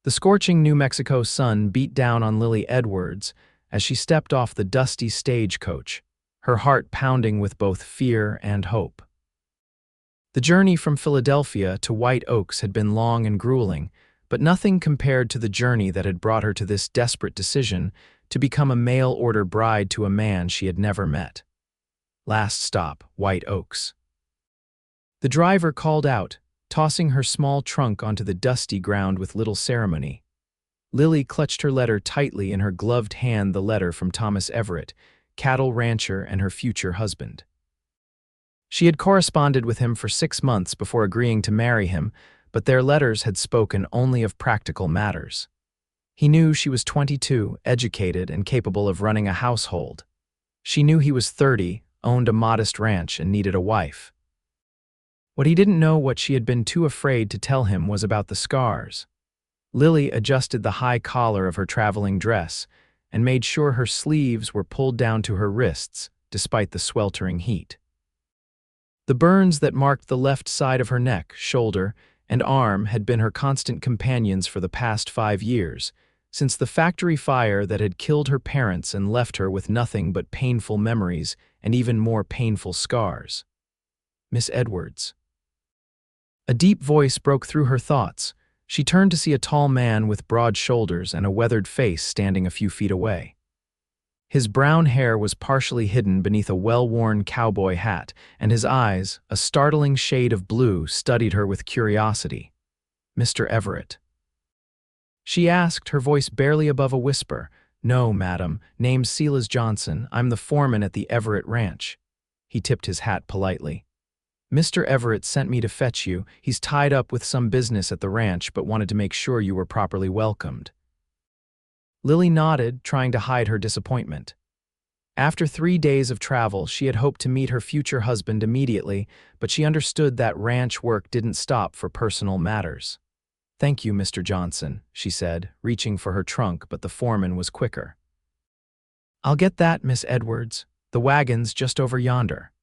The scorching New Mexico sun beat down on Lily Edwards as she stepped off the dusty stagecoach, her heart pounding with both fear and hope. The journey from Philadelphia to White Oaks had been long and grueling, but nothing compared to the journey that had brought her to this desperate decision to become a mail-order bride to a man she had never met. Last stop, White Oaks. The driver called out, tossing her small trunk onto the dusty ground with little ceremony. Lily clutched her letter tightly in her gloved hand, the letter from Thomas Everett, cattle rancher and her future husband. She had corresponded with him for 6 months before agreeing to marry him, but their letters had spoken only of practical matters. He knew she was 22, educated, and capable of running a household. She knew he was 30, owned a modest ranch, and needed a wife. What he didn't know, what she had been too afraid to tell him, was about the scars. Lily adjusted the high collar of her traveling dress and made sure her sleeves were pulled down to her wrists, despite the sweltering heat. The burns that marked the left side of her neck, shoulder, and arm had been her constant companions for the past 5 years, since the factory fire that had killed her parents and left her with nothing but painful memories and even more painful scars. Miss Edwards. A deep voice broke through her thoughts. She turned to see a tall man with broad shoulders and a weathered face standing a few feet away. His brown hair was partially hidden beneath a well-worn cowboy hat, and his eyes, a startling shade of blue, studied her with curiosity. "Mr. Everett?" She asked, her voice barely above a whisper. "No, madam. Name's Silas Johnson. I'm the foreman at the Everett Ranch." He tipped his hat politely. "Mr. Everett sent me to fetch you. He's tied up with some business at the ranch, but wanted to make sure you were properly welcomed." Lily nodded, trying to hide her disappointment. After 3 days of travel, she had hoped to meet her future husband immediately, but she understood that ranch work didn't stop for personal matters. "Thank you, Mr. Johnson," she said, reaching for her trunk, but the foreman was quicker. "I'll get that, Miss Edwards. The wagon's just over yonder."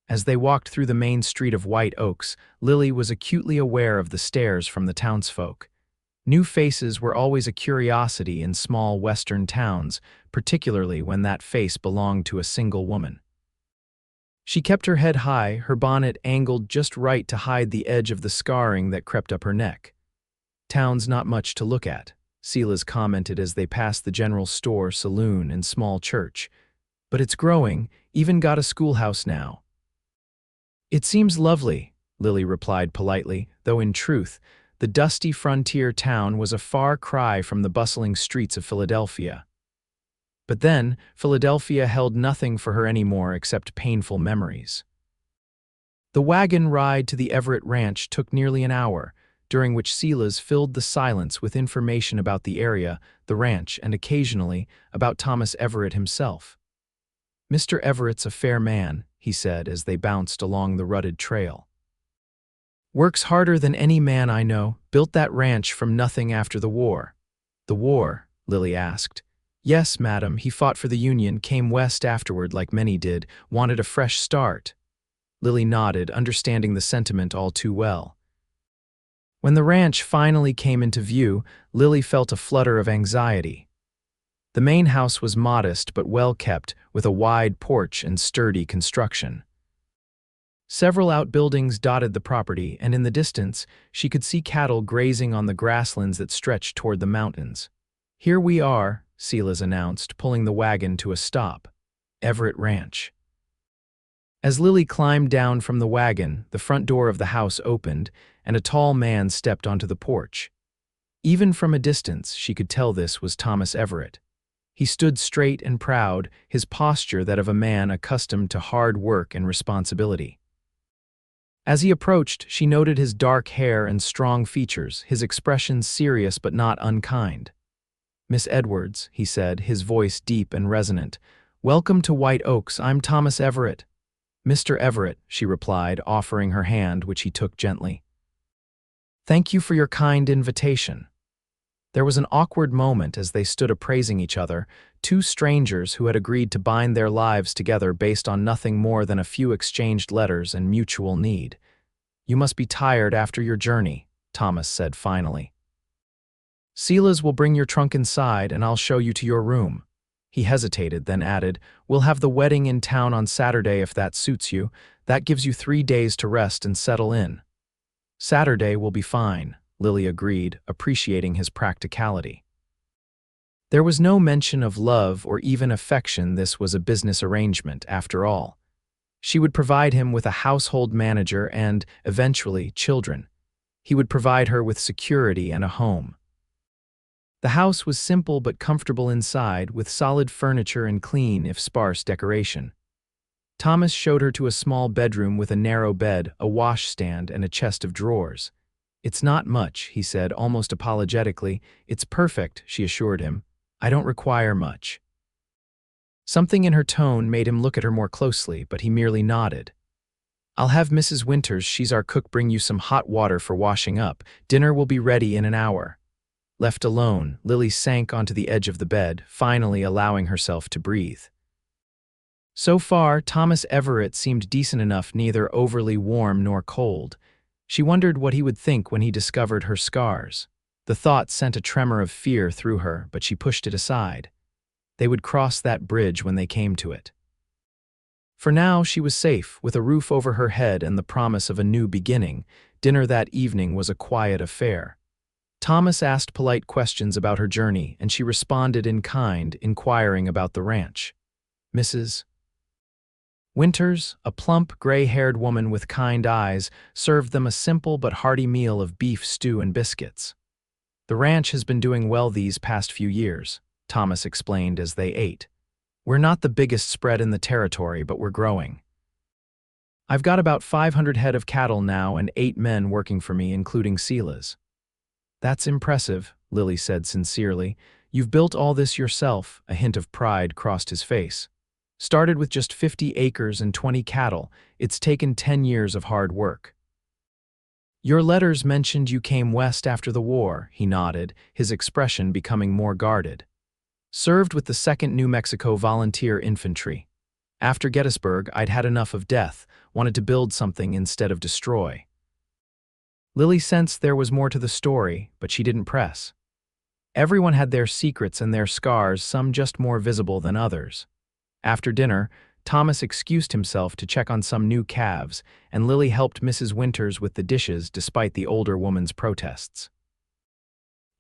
As they walked through the main street of White Oaks, Lily was acutely aware of the stares from the townsfolk. New faces were always a curiosity in small western towns, particularly when that face belonged to a single woman. She kept her head high, her bonnet angled just right to hide the edge of the scarring that crept up her neck. "Town's not much to look at," Silas commented as they passed the general store, saloon, and small church. "But it's growing, even got a schoolhouse now." "It seems lovely," Lily replied politely, though in truth, the dusty frontier town was a far cry from the bustling streets of Philadelphia. But then, Philadelphia held nothing for her anymore except painful memories. The wagon ride to the Everett Ranch took nearly an hour, during which Silas filled the silence with information about the area, the ranch, and occasionally about Thomas Everett himself. "Mr. Everett's a fair man," he said as they bounced along the rutted trail. "Works harder than any man I know, built that ranch from nothing after the war." "The war?" Lily asked. "Yes, madam, he fought for the Union, came west afterward like many did, wanted a fresh start." Lily nodded, understanding the sentiment all too well. When the ranch finally came into view, Lily felt a flutter of anxiety. The main house was modest but well kept, with a wide porch and sturdy construction. Several outbuildings dotted the property, and in the distance, she could see cattle grazing on the grasslands that stretched toward the mountains. "Here we are," Silas announced, pulling the wagon to a stop. "Everett Ranch." As Lily climbed down from the wagon, the front door of the house opened, and a tall man stepped onto the porch. Even from a distance, she could tell this was Thomas Everett. He stood straight and proud, his posture that of a man accustomed to hard work and responsibility. As he approached, she noted his dark hair and strong features, his expression serious but not unkind. "Miss Edwards," he said, his voice deep and resonant, "welcome to White Oaks. I'm Thomas Everett." "Mr. Everett," she replied, offering her hand, which he took gently. "Thank you for your kind invitation." There was an awkward moment as they stood appraising each other, two strangers who had agreed to bind their lives together based on nothing more than a few exchanged letters and mutual need. "You must be tired after your journey," Thomas said finally. Silas will bring your trunk inside and I'll show you to your room. He hesitated, then added, we'll have the wedding in town on Saturday if that suits you. That gives you 3 days to rest and settle in. Saturday will be fine, Lily agreed, appreciating his practicality. There was no mention of love or even affection. This was a business arrangement, after all. She would provide him with a household manager and, eventually, children. He would provide her with security and a home. The house was simple but comfortable inside, with solid furniture and clean, if sparse, decoration. Thomas showed her to a small bedroom with a narrow bed, a washstand, and a chest of drawers. It's not much, he said, almost apologetically. It's perfect, she assured him. I don't require much. Something in her tone made him look at her more closely, but he merely nodded. I'll have Mrs. Winters, she's our cook, bring you some hot water for washing up. Dinner will be ready in an hour. Left alone, Lily sank onto the edge of the bed, finally allowing herself to breathe. So far, Thomas Everett seemed decent enough, neither overly warm nor cold. She wondered what he would think when he discovered her scars. The thought sent a tremor of fear through her, but she pushed it aside. They would cross that bridge when they came to it. For now, she was safe, with a roof over her head and the promise of a new beginning. Dinner that evening was a quiet affair. Thomas asked polite questions about her journey, and she responded in kind, inquiring about the ranch. Mrs. Winters, a plump, gray-haired woman with kind eyes, served them a simple but hearty meal of beef stew and biscuits. The ranch has been doing well these past few years, Thomas explained as they ate. We're not the biggest spread in the territory, but we're growing. I've got about 500 head of cattle now and 8 men working for me, including Silas. That's impressive, Lily said sincerely. You've built all this yourself. A hint of pride crossed his face. Started with just 50 acres and 20 cattle. It's taken 10 years of hard work. Your letters mentioned you came west after the war, he nodded, his expression becoming more guarded. Served with the 2nd New Mexico Volunteer Infantry. After Gettysburg, I'd had enough of death, wanted to build something instead of destroy. Lily sensed there was more to the story, but she didn't press. Everyone had their secrets and their scars, some just more visible than others. After dinner, Thomas excused himself to check on some new calves, and Lily helped Mrs. Winters with the dishes despite the older woman's protests.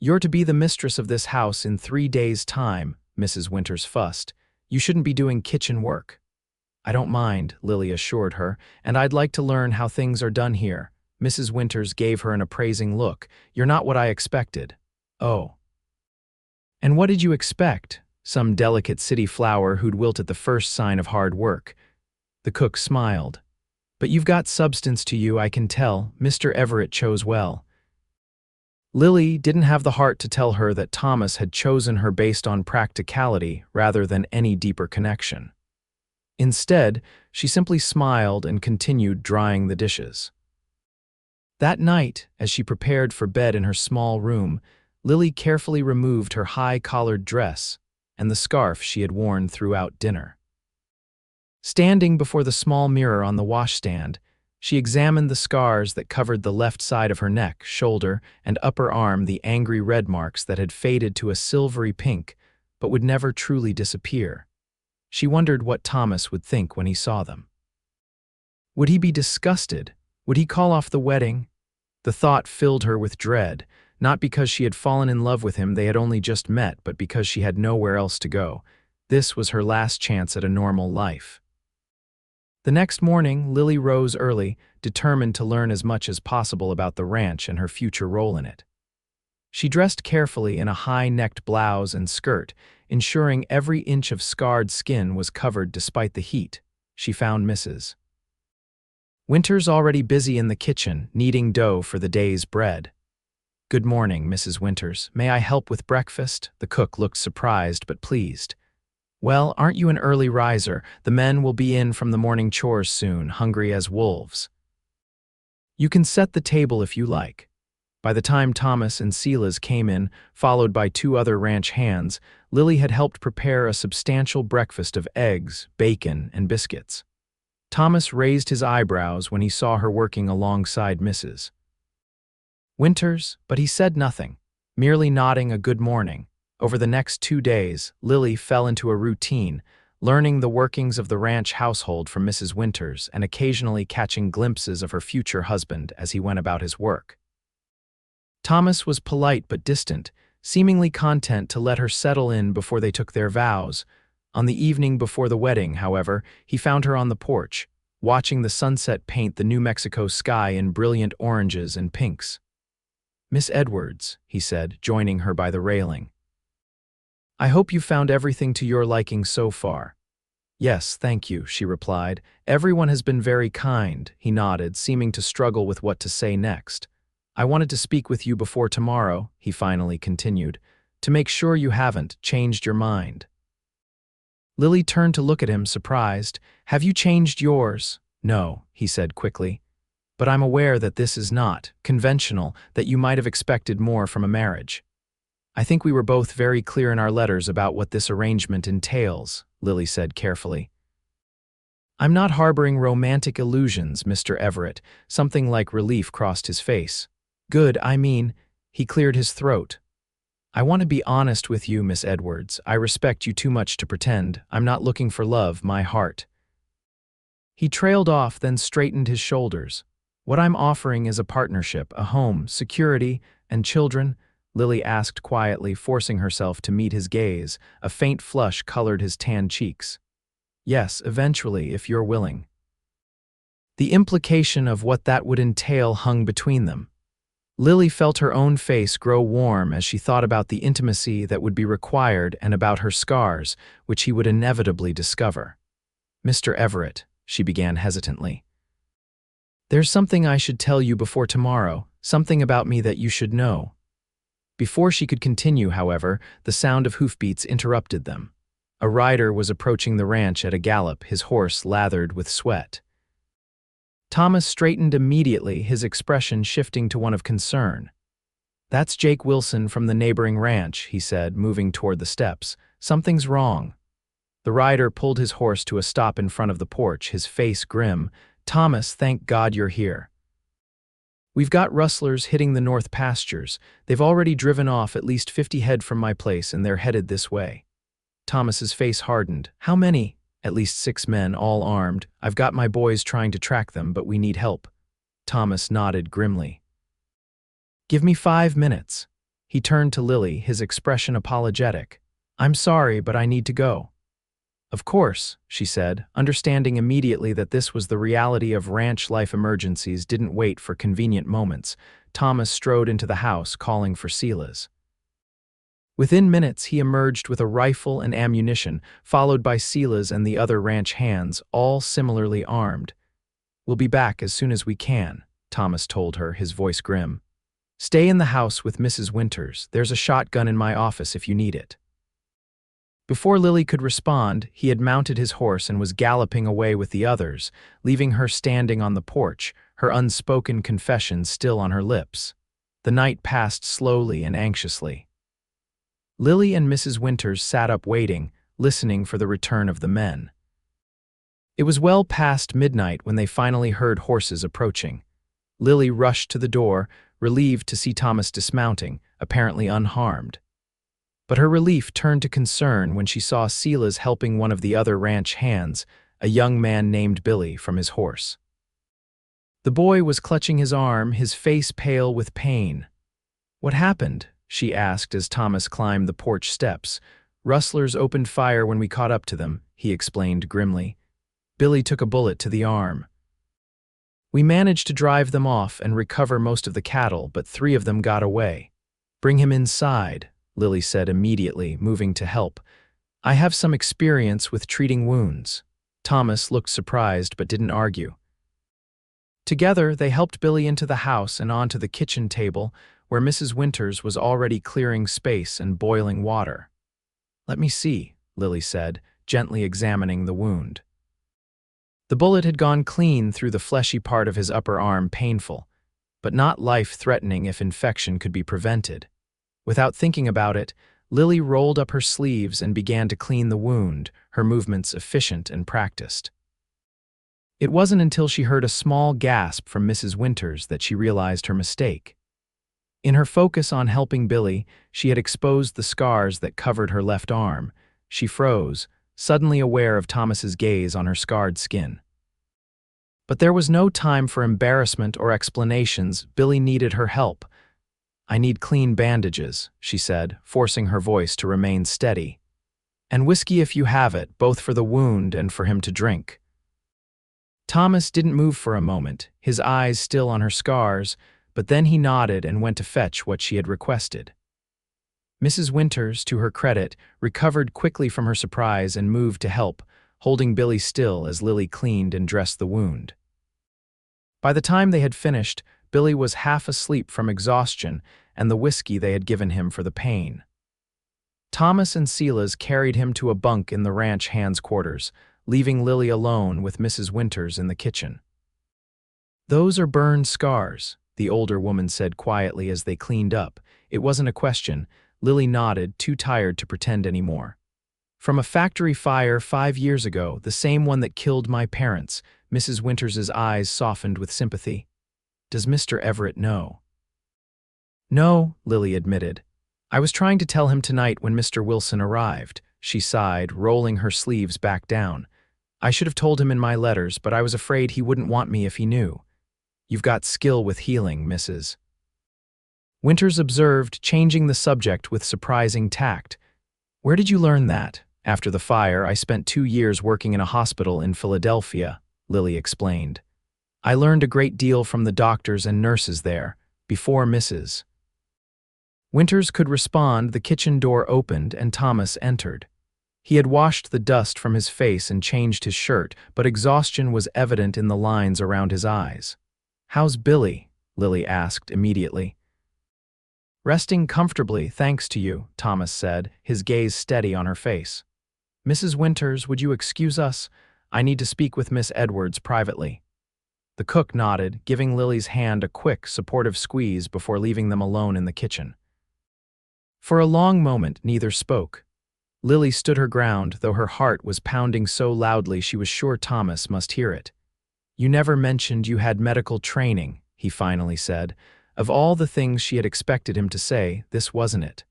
You're to be the mistress of this house in 3 days' time, Mrs. Winters fussed. You shouldn't be doing kitchen work. I don't mind, Lily assured her, and I'd like to learn how things are done here. Mrs. Winters gave her an appraising look. You're not what I expected. Oh. And what did you expect? Some delicate city flower who'd wilt at the first sign of hard work. The cook smiled. But you've got substance to you, I can tell. Mr. Everett chose well. Lily didn't have the heart to tell her that Thomas had chosen her based on practicality rather than any deeper connection. Instead, she simply smiled and continued drying the dishes. That night, as she prepared for bed in her small room, Lily carefully removed her high-collared dress and the scarf she had worn throughout dinner. Standing before the small mirror on the washstand, she examined the scars that covered the left side of her neck, shoulder, and upper arm, the angry red marks that had faded to a silvery pink but would never truly disappear. She wondered what Thomas would think when he saw them. Would he be disgusted? Would he call off the wedding? The thought filled her with dread, not because she had fallen in love with him, they had only just met, but because she had nowhere else to go. This was her last chance at a normal life. The next morning, Lily rose early, determined to learn as much as possible about the ranch and her future role in it. She dressed carefully in a high-necked blouse and skirt, ensuring every inch of scarred skin was covered despite the heat. She found Mrs. Winters already busy in the kitchen, kneading dough for the day's bread. Good morning, Mrs. Winters. May I help with breakfast? The cook looked surprised but pleased. Well, aren't you an early riser? The men will be in from the morning chores soon, hungry as wolves. You can set the table if you like. By the time Thomas and Silas came in, followed by 2 other ranch hands, Lily had helped prepare a substantial breakfast of eggs, bacon, and biscuits. Thomas raised his eyebrows when he saw her working alongside Mrs. Winters, but he said nothing. merely nodding a good morning. Over the next 2 days, Lily fell into a routine, learning the workings of the ranch household from Mrs. Winters and occasionally catching glimpses of her future husband as he went about his work. Thomas was polite but distant, seemingly content to let her settle in before they took their vows. On the evening before the wedding, however, he found her on the porch, watching the sunset paint the New Mexico sky in brilliant oranges and pinks. "Miss Edwards," he said, joining her by the railing. "I hope you found everything to your liking so far." "Yes, thank you," she replied. "Everyone has been very kind," he nodded, seeming to struggle with what to say next. "I wanted to speak with you before tomorrow," he finally continued, "to make sure you haven't changed your mind." Lily turned to look at him, surprised. "Have you changed yours?" "No," he said quickly. "But I'm aware that this is not conventional, that you might have expected more from a marriage. I think we were both very clear in our letters about what this arrangement entails," Lily said carefully. "I'm not harboring romantic illusions, Mr. Everett." Something like relief crossed his face. "Good, I mean," he cleared his throat. "I want to be honest with you, Miss Edwards. I respect you too much to pretend. I'm not looking for love, my heart." He trailed off, then straightened his shoulders. "What I'm offering is a partnership, a home, security, and children," Lily asked quietly, forcing herself to meet his gaze. A faint flush colored his tan cheeks. "Yes, eventually, if you're willing." The implication of what that would entail hung between them. Lily felt her own face grow warm as she thought about the intimacy that would be required and about her scars, which he would inevitably discover. "Mr. Everett," she began hesitantly, "there's something I should tell you before tomorrow, something about me that you should know." Before she could continue, however, the sound of hoofbeats interrupted them. A rider was approaching the ranch at a gallop, his horse lathered with sweat. Thomas straightened immediately, his expression shifting to one of concern. "That's Jake Wilson from the neighboring ranch," he said, moving toward the steps. "Something's wrong." The rider pulled his horse to a stop in front of the porch, his face grim. "Thomas, thank God you're here. We've got rustlers hitting the north pastures. They've already driven off at least 50 head from my place, and they're headed this way." Thomas's face hardened. "How many?" "At least 6 men, all armed. I've got my boys trying to track them, but we need help." Thomas nodded grimly. "Give me 5 minutes." He turned to Lily, his expression apologetic. "I'm sorry, but I need to go." "Of course," she said, understanding immediately that this was the reality of ranch life. Emergencies didn't wait for convenient moments. Thomas strode into the house, calling for Silas. Within minutes, he emerged with a rifle and ammunition, followed by Silas and the other ranch hands, all similarly armed. "We'll be back as soon as we can," Thomas told her, his voice grim. "Stay in the house with Mrs. Winters. There's a shotgun in my office if you need it." Before Lily could respond, he had mounted his horse and was galloping away with the others, leaving her standing on the porch, her unspoken confession still on her lips. The night passed slowly and anxiously. Lily and Mrs. Winters sat up waiting, listening for the return of the men. It was well past midnight when they finally heard horses approaching. Lily rushed to the door, relieved to see Thomas dismounting, apparently unharmed. But her relief turned to concern when she saw Silas helping one of the other ranch hands, a young man named Billy, from his horse. The boy was clutching his arm, his face pale with pain. "What happened?" she asked as Thomas climbed the porch steps. "Rustlers opened fire when we caught up to them," he explained grimly. "Billy took a bullet to the arm. We managed to drive them off and recover most of the cattle, but 3 of them got away." "Bring him inside," Lily said immediately, moving to help. "I have some experience with treating wounds." Thomas looked surprised but didn't argue. Together, they helped Billy into the house and onto the kitchen table, where Mrs. Winters was already clearing space and boiling water. "Let me see," Lily said, gently examining the wound. The bullet had gone clean through the fleshy part of his upper arm, painful, but not life-threatening if infection could be prevented. Without thinking about it, Lily rolled up her sleeves and began to clean the wound, her movements efficient and practiced. It wasn't until she heard a small gasp from Mrs. Winters that she realized her mistake. In her focus on helping Billy, she had exposed the scars that covered her left arm. She froze, suddenly aware of Thomas's gaze on her scarred skin. But there was no time for embarrassment or explanations. Billy needed her help. "I need clean bandages," she said, forcing her voice to remain steady. "And whiskey if you have it, both for the wound and for him to drink." Thomas didn't move for a moment, his eyes still on her scars, but then he nodded and went to fetch what she had requested. Mrs. Winters, to her credit, recovered quickly from her surprise and moved to help, holding Billy still as Lily cleaned and dressed the wound. By the time they had finished, Billy was half asleep from exhaustion and the whiskey they had given him for the pain. Thomas and Silas carried him to a bunk in the ranch hands' quarters, leaving Lily alone with Mrs. Winters in the kitchen. "Those are burned scars," the older woman said quietly as they cleaned up. It wasn't a question. Lily nodded, too tired to pretend anymore. "From a factory fire 5 years ago, the same one that killed my parents." Mrs. Winters's eyes softened with sympathy. "Does Mr. Everett know?" "No," Lily admitted. "I was trying to tell him tonight when Mr. Wilson arrived." She sighed, rolling her sleeves back down. "I should have told him in my letters, but I was afraid he wouldn't want me if he knew." "You've got skill with healing, Mrs. Winters observed, changing the subject with surprising tact. "Where did you learn that?" "After the fire, I spent 2 years working in a hospital in Philadelphia," Lily explained. "I learned a great deal from the doctors and nurses there, before Mrs. Winters could respond. The kitchen door opened and Thomas entered. He had washed the dust from his face and changed his shirt, but exhaustion was evident in the lines around his eyes. "How's Billy?" Lily asked immediately. "Resting comfortably, thanks to you," Thomas said, his gaze steady on her face. "Mrs. Winters, would you excuse us? I need to speak with Miss Edwards privately." The cook nodded, giving Lily's hand a quick, supportive squeeze before leaving them alone in the kitchen. For a long moment, neither spoke. Lily stood her ground, though her heart was pounding so loudly she was sure Thomas must hear it. "You never mentioned you had medical training," he finally said. Of all the things she had expected him to say, this wasn't it.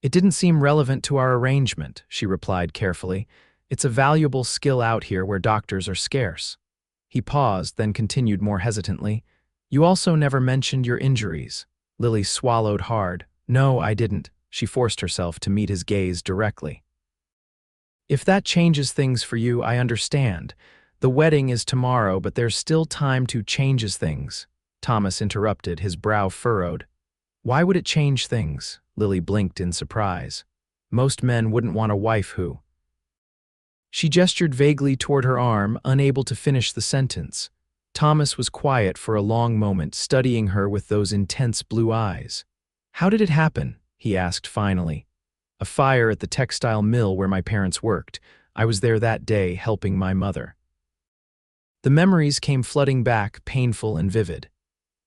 "It didn't seem relevant to our arrangement," she replied carefully. "It's a valuable skill out here where doctors are scarce." He paused, then continued more hesitantly. "You also never mentioned your injuries." Lily swallowed hard. "No, I didn't." She forced herself to meet his gaze directly. "If that changes things for you, I understand. The wedding is tomorrow, but there's still time to changes things." Thomas interrupted, his brow furrowed. "Why would it change things?" Lily blinked in surprise. "Most men wouldn't want a wife who—" She gestured vaguely toward her arm, unable to finish the sentence. Thomas was quiet for a long moment, studying her with those intense blue eyes. "How did it happen?" he asked finally. "A fire at the textile mill where my parents worked. I was there that day helping my mother." The memories came flooding back, painful and vivid.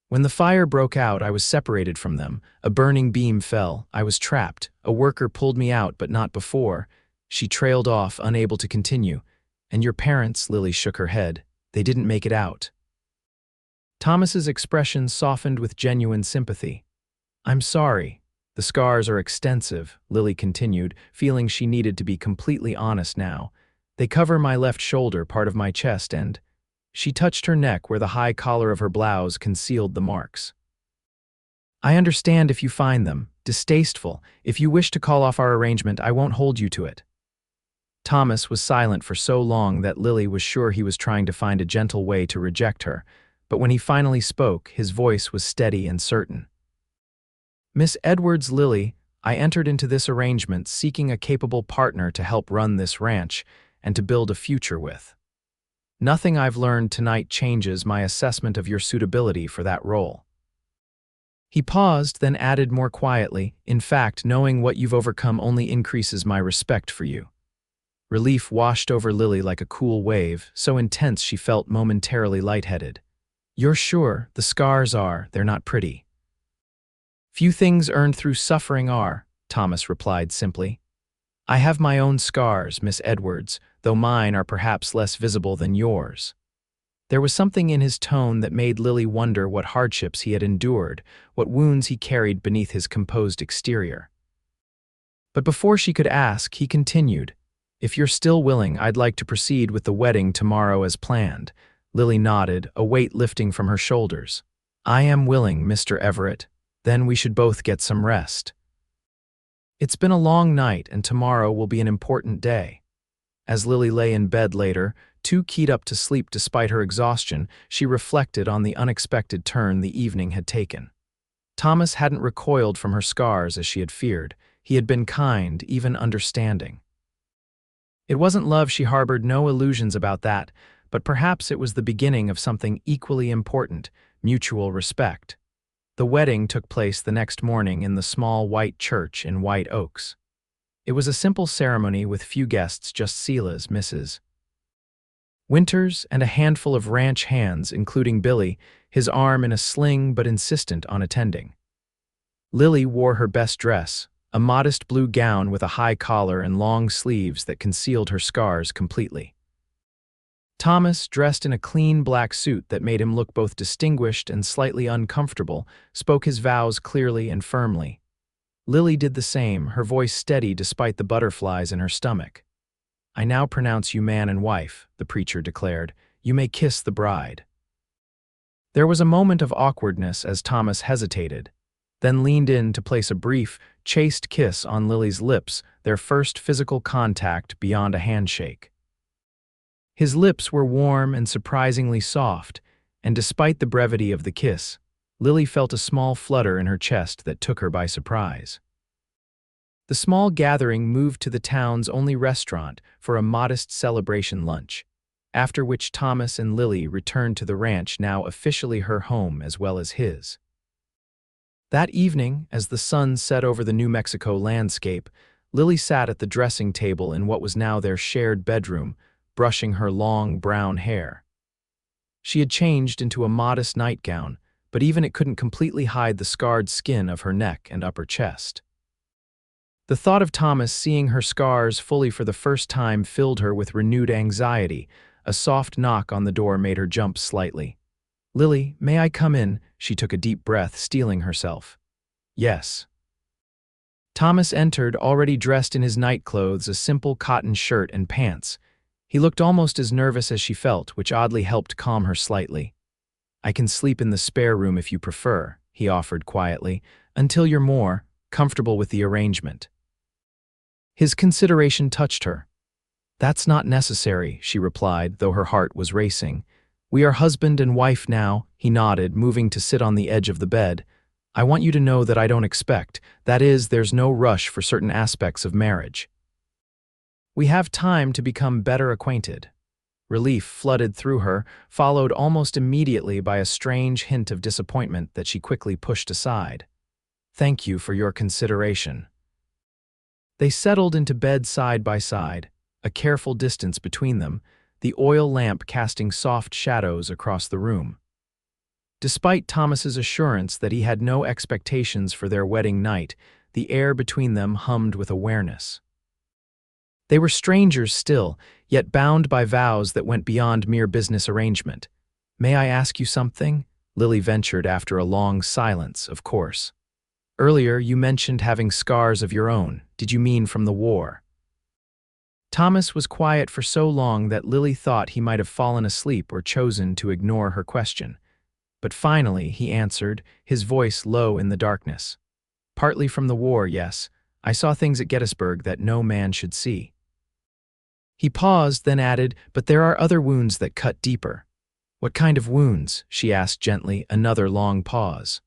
"When the fire broke out, I was separated from them. A burning beam fell. I was trapped. A worker pulled me out, but not before." She trailed off, unable to continue. "And your parents," Lily shook her head, "they didn't make it out." Thomas's expression softened with genuine sympathy. "I'm sorry. The scars are extensive," Lily continued, feeling she needed to be completely honest now. "They cover my left shoulder, part of my chest, and—" She touched her neck where the high collar of her blouse concealed the marks. "I understand if you find them distasteful. If you wish to call off our arrangement, I won't hold you to it." Thomas was silent for so long that Lily was sure he was trying to find a gentle way to reject her, but when he finally spoke, his voice was steady and certain. "Miss Edwards, Lily, I entered into this arrangement seeking a capable partner to help run this ranch and to build a future with. Nothing I've learned tonight changes my assessment of your suitability for that role." He paused, then added more quietly, "In fact, knowing what you've overcome only increases my respect for you." Relief washed over Lily like a cool wave, so intense she felt momentarily lightheaded. "You're sure? The scars are. They're not pretty." "Few things earned through suffering are," Thomas replied simply. "I have my own scars, Miss Edwards, though mine are perhaps less visible than yours." There was something in his tone that made Lily wonder what hardships he had endured, what wounds he carried beneath his composed exterior. But before she could ask, he continued, "If you're still willing, I'd like to proceed with the wedding tomorrow as planned." Lily nodded, a weight lifting from her shoulders. "I am willing, Mr. Everett. Then we should both get some rest. It's been a long night, and tomorrow will be an important day." As Lily lay in bed later, too keyed up to sleep despite her exhaustion, she reflected on the unexpected turn the evening had taken. Thomas hadn't recoiled from her scars as she had feared. He had been kind, even understanding. It wasn't love she harbored, no illusions about that, but perhaps it was the beginning of something equally important, mutual respect. The wedding took place the next morning in the small white church in White Oaks. It was a simple ceremony with few guests, just Sela's, Mrs. Winters, and a handful of ranch hands, including Billy, his arm in a sling but insistent on attending. Lily wore her best dress, a modest blue gown with a high collar and long sleeves that concealed her scars completely. Thomas, dressed in a clean black suit that made him look both distinguished and slightly uncomfortable, spoke his vows clearly and firmly. Lily did the same, her voice steady despite the butterflies in her stomach. "I now pronounce you man and wife," the preacher declared. "You may kiss the bride." There was a moment of awkwardness as Thomas hesitated, then leaned in to place a brief, chaste kiss on Lily's lips, their first physical contact beyond a handshake. His lips were warm and surprisingly soft, and despite the brevity of the kiss, Lily felt a small flutter in her chest that took her by surprise. The small gathering moved to the town's only restaurant for a modest celebration lunch, after which Thomas and Lily returned to the ranch, now officially her home as well as his. That evening, as the sun set over the New Mexico landscape, Lily sat at the dressing table in what was now their shared bedroom, brushing her long brown hair. She had changed into a modest nightgown, but even it couldn't completely hide the scarred skin of her neck and upper chest. The thought of Thomas seeing her scars fully for the first time filled her with renewed anxiety. A soft knock on the door made her jump slightly. "Lily, may I come in?" She took a deep breath, steeling herself. "Yes." Thomas entered, already dressed in his nightclothes, a simple cotton shirt and pants. He looked almost as nervous as she felt, which oddly helped calm her slightly. "I can sleep in the spare room if you prefer," he offered quietly, "until you're more comfortable with the arrangement." His consideration touched her. "That's not necessary," she replied, though her heart was racing. "We are husband and wife now," he nodded, moving to sit on the edge of the bed. "I want you to know that I don't expect, that is, there's no rush for certain aspects of marriage. We have time to become better acquainted." Relief flooded through her, followed almost immediately by a strange hint of disappointment that she quickly pushed aside. "Thank you for your consideration." They settled into bed side by side, a careful distance between them, the oil lamp casting soft shadows across the room. Despite Thomas's assurance that he had no expectations for their wedding night, the air between them hummed with awareness. They were strangers still, yet bound by vows that went beyond mere business arrangement. "May I ask you something?" Lily ventured after a long silence, of course. "Earlier you mentioned having scars of your own. Did you mean from the war?" Thomas was quiet for so long that Lily thought he might have fallen asleep or chosen to ignore her question. But finally he answered, his voice low in the darkness. "Partly from the war, yes. I saw things at Gettysburg that no man should see." He paused, then added, "But there are other wounds that cut deeper." "What kind of wounds?" she asked gently, another long pause.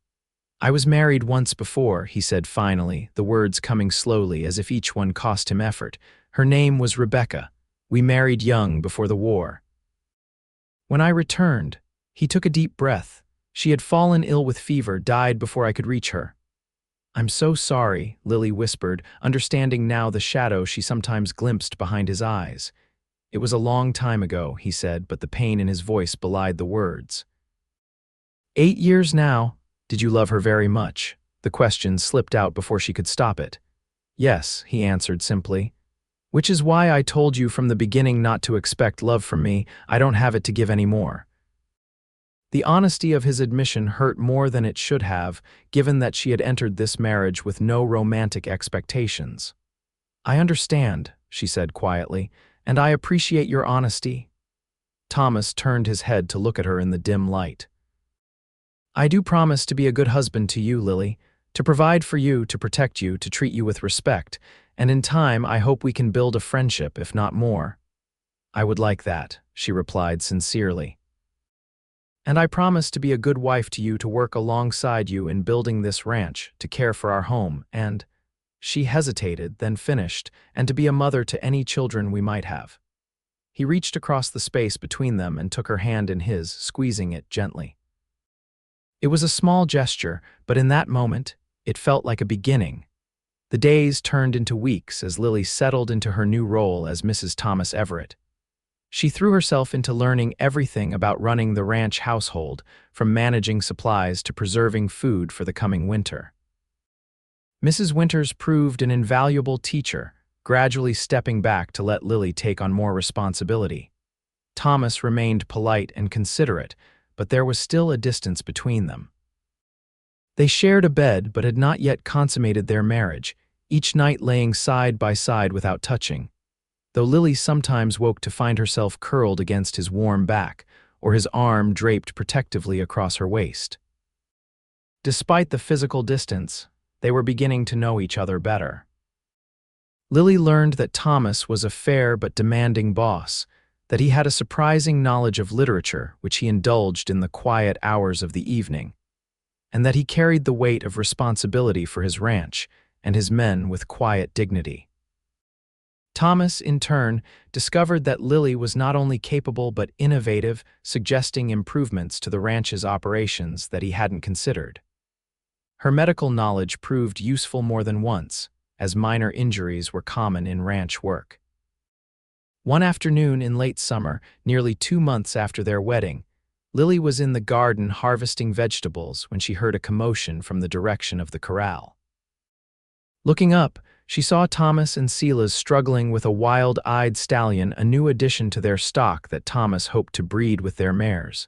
"I was married once before," he said finally, the words coming slowly as if each one cost him effort. "Her name was Rebecca. We married young before the war. When I returned," he took a deep breath. "She had fallen ill with fever, died before I could reach her." "I'm so sorry," Lily whispered, understanding now the shadow she sometimes glimpsed behind his eyes. "It was a long time ago," he said, but the pain in his voice belied the words. 8 years now. Did you love her very much?" The question slipped out before she could stop it. "Yes," he answered simply. "Which is why I told you from the beginning not to expect love from me. I don't have it to give any more." The honesty of his admission hurt more than it should have, given that she had entered this marriage with no romantic expectations. "I understand," she said quietly, "and I appreciate your honesty." Thomas turned his head to look at her in the dim light. "I do promise to be a good husband to you, Lily, to provide for you, to protect you, to treat you with respect, and in time I hope we can build a friendship, if not more." "I would like that," she replied sincerely. "And I promise to be a good wife to you, to work alongside you in building this ranch, to care for our home, and—" She hesitated, then finished, "and to be a mother to any children we might have." He reached across the space between them and took her hand in his, squeezing it gently. It was a small gesture, but in that moment, it felt like a beginning. The days turned into weeks as Lily settled into her new role as Mrs. Thomas Everett. She threw herself into learning everything about running the ranch household, from managing supplies to preserving food for the coming winter. Mrs. Winters proved an invaluable teacher, gradually stepping back to let Lily take on more responsibility. Thomas remained polite and considerate, but there was still a distance between them. They shared a bed but had not yet consummated their marriage, each night laying side by side without touching, though Lily sometimes woke to find herself curled against his warm back, or his arm draped protectively across her waist. Despite the physical distance, they were beginning to know each other better. Lily learned that Thomas was a fair but demanding boss, that he had a surprising knowledge of literature which he indulged in the quiet hours of the evening, and that he carried the weight of responsibility for his ranch and his men with quiet dignity. Thomas, in turn, discovered that Lily was not only capable but innovative, suggesting improvements to the ranch's operations that he hadn't considered. Her medical knowledge proved useful more than once, as minor injuries were common in ranch work. One afternoon in late summer, nearly 2 months after their wedding, Lily was in the garden harvesting vegetables when she heard a commotion from the direction of the corral. Looking up, she saw Thomas and Sela's struggling with a wild-eyed stallion, a new addition to their stock that Thomas hoped to breed with their mares.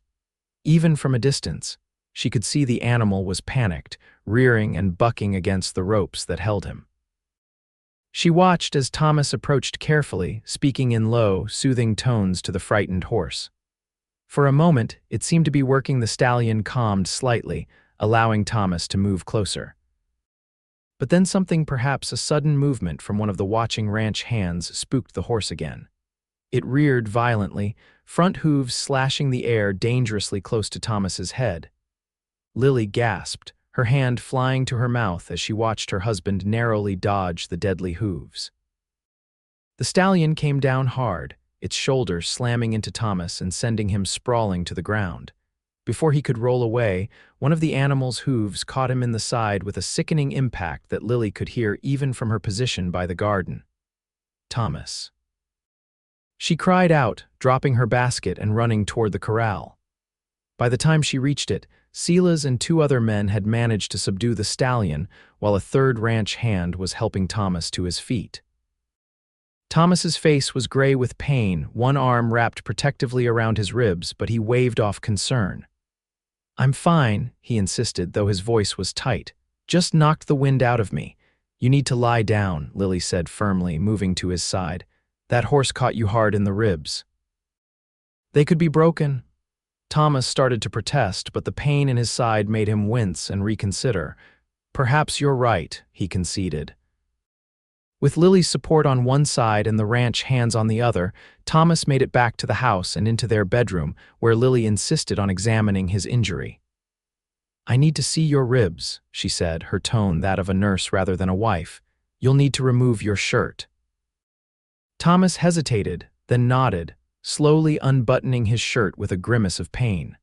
Even from a distance, she could see the animal was panicked, rearing and bucking against the ropes that held him. She watched as Thomas approached carefully, speaking in low, soothing tones to the frightened horse. For a moment, it seemed to be working. The stallion calmed slightly, allowing Thomas to move closer. But then something, perhaps a sudden movement from one of the watching ranch hands, spooked the horse again. It reared violently, front hooves slashing the air dangerously close to Thomas's head. Lily gasped, her hand flying to her mouth as she watched her husband narrowly dodge the deadly hooves. The stallion came down hard, its shoulders slamming into Thomas and sending him sprawling to the ground. Before he could roll away, one of the animal's hooves caught him in the side with a sickening impact that Lily could hear even from her position by the garden. "Thomas." She cried out, dropping her basket and running toward the corral. By the time she reached it, Sela's and 2 other men had managed to subdue the stallion, while a third ranch hand was helping Thomas to his feet. Thomas's face was gray with pain, one arm wrapped protectively around his ribs, but he waved off concern. "I'm fine," he insisted, though his voice was tight. "Just knocked the wind out of me." "You need to lie down," Lily said firmly, moving to his side. "That horse caught you hard in the ribs." "They could be broken." Thomas started to protest, but the pain in his side made him wince and reconsider. "Perhaps you're right," he conceded. With Lily's support on one side and the ranch hands on the other, Thomas made it back to the house and into their bedroom, where Lily insisted on examining his injury. "I need to see your ribs," she said, her tone that of a nurse rather than a wife. "You'll need to remove your shirt." Thomas hesitated, then nodded, slowly unbuttoning his shirt with a grimace of pain.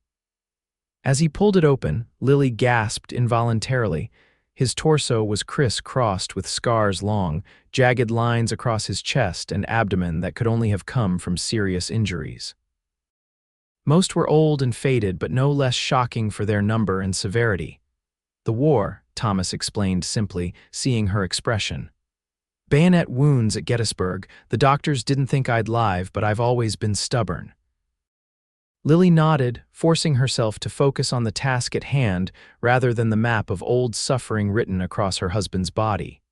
As he pulled it open, Lily gasped involuntarily. His torso was criss-crossed with scars, long, jagged lines across his chest and abdomen that could only have come from serious injuries. Most were old and faded, but no less shocking for their number and severity. "The war," Thomas explained simply, seeing her expression. "Bayonet wounds at Gettysburg. The doctors didn't think I'd live, but I've always been stubborn." Lily nodded, forcing herself to focus on the task at hand rather than the map of old suffering written across her husband's body.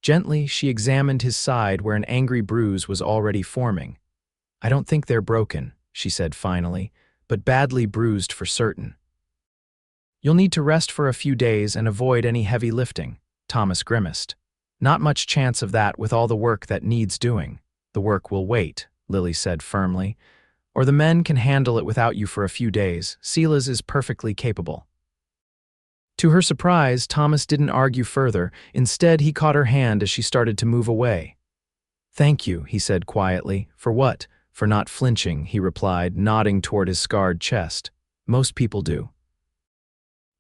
Gently, she examined his side where an angry bruise was already forming. "I don't think they're broken," she said finally, "but badly bruised for certain." "You'll need to rest for a few days and avoid any heavy lifting," Thomas grimaced. "Not much chance of that with all the work that needs doing." "The work will wait," Lily said firmly. "Or the men can handle it without you for a few days. Silas is perfectly capable." To her surprise, Thomas didn't argue further. Instead, he caught her hand as she started to move away. "Thank you," he said quietly. "For what?" "For not flinching," he replied, nodding toward his scarred chest. "Most people do."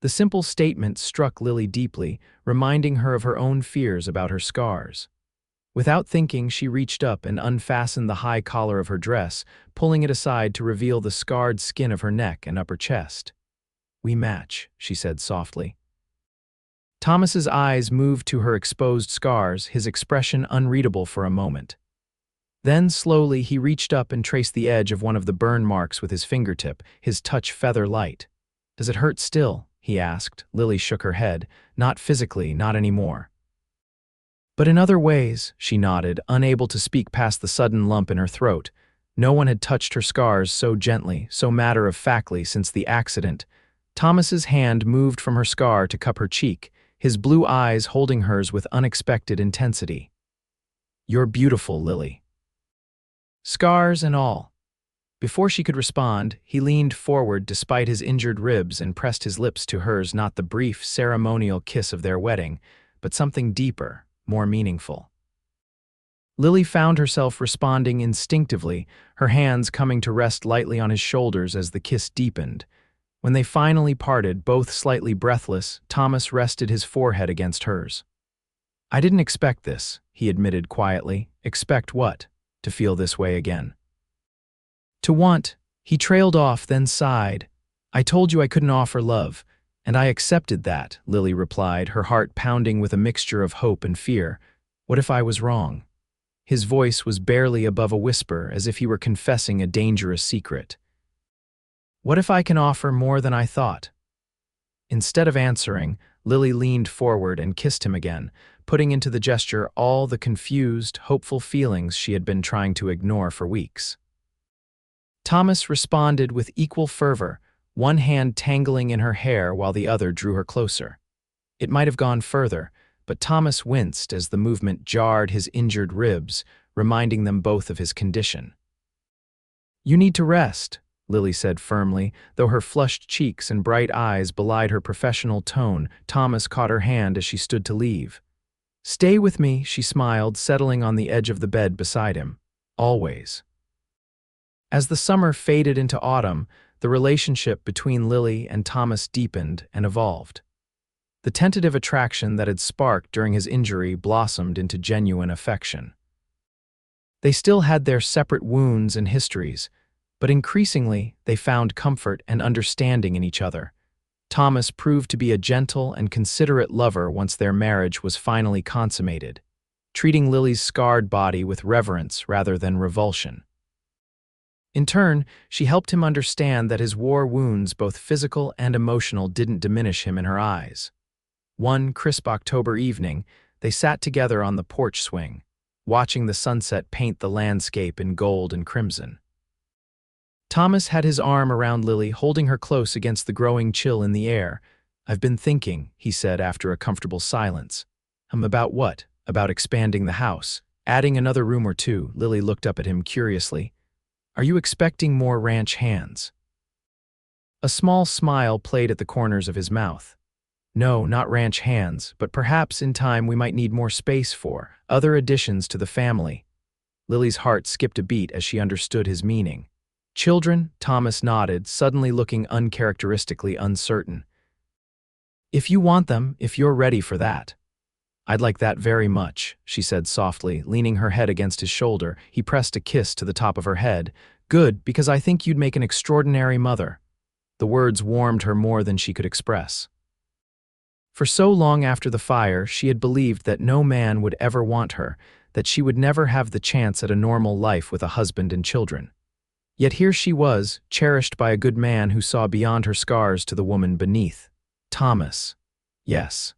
The simple statement struck Lily deeply, reminding her of her own fears about her scars. Without thinking, she reached up and unfastened the high collar of her dress, pulling it aside to reveal the scarred skin of her neck and upper chest. "We match," she said softly. Thomas's eyes moved to her exposed scars, his expression unreadable for a moment. Then, slowly, he reached up and traced the edge of one of the burn marks with his fingertip, his touch feather-light. "Does it hurt still?" he asked. Lily shook her head. "Not physically, not anymore." "But in other ways," she nodded, unable to speak past the sudden lump in her throat. No one had touched her scars so gently, so matter-of-factly since the accident. Thomas's hand moved from her scar to cup her cheek, his blue eyes holding hers with unexpected intensity. "You're beautiful, Lily." Scars and all. Before she could respond, he leaned forward despite his injured ribs and pressed his lips to hers, not the brief, ceremonial kiss of their wedding, but something deeper, more meaningful. Lily found herself responding instinctively, her hands coming to rest lightly on his shoulders as the kiss deepened. When they finally parted, both slightly breathless, Thomas rested his forehead against hers. "I didn't expect this," he admitted quietly. "Expect what?" "To feel this way again." "To want," he trailed off, then sighed. "I told you I couldn't offer love, and I accepted that," Lily replied, her heart pounding with a mixture of hope and fear. "What if I was wrong?" His voice was barely above a whisper, as if he were confessing a dangerous secret. "What if I can offer more than I thought?" Instead of answering, Lily leaned forward and kissed him again, putting into the gesture all the confused, hopeful feelings she had been trying to ignore for weeks. Thomas responded with equal fervor, one hand tangling in her hair while the other drew her closer. It might have gone further, but Thomas winced as the movement jarred his injured ribs, reminding them both of his condition. "You need to rest," Lily said firmly, though her flushed cheeks and bright eyes belied her professional tone. Thomas caught her hand as she stood to leave. "Stay with me," she smiled, settling on the edge of the bed beside him. "Always." As the summer faded into autumn, the relationship between Lily and Thomas deepened and evolved. The tentative attraction that had sparked during his injury blossomed into genuine affection. They still had their separate wounds and histories, but increasingly they found comfort and understanding in each other. Thomas proved to be a gentle and considerate lover once their marriage was finally consummated, treating Lily's scarred body with reverence rather than revulsion. In turn, she helped him understand that his war wounds, both physical and emotional, didn't diminish him in her eyes. One crisp October evening, they sat together on the porch swing, watching the sunset paint the landscape in gold and crimson. Thomas had his arm around Lily, holding her close against the growing chill in the air. "I've been thinking," he said after a comfortable silence. About what?" "About expanding the house. Adding another room or two." Lily looked up at him curiously. "Are you expecting more ranch hands?" A small smile played at the corners of his mouth. "No, not ranch hands, but perhaps in time we might need more space for other additions to the family." Lily's heart skipped a beat as she understood his meaning. "Children?" Thomas nodded, suddenly looking uncharacteristically uncertain. "If you want them, if you're ready for that." "I'd like that very much," she said softly, leaning her head against his shoulder. He pressed a kiss to the top of her head. "Good, because I think you'd make an extraordinary mother." The words warmed her more than she could express. For so long after the fire, she had believed that no man would ever want her, that she would never have the chance at a normal life with a husband and children. Yet here she was, cherished by a good man who saw beyond her scars to the woman beneath. Thomas. Yes.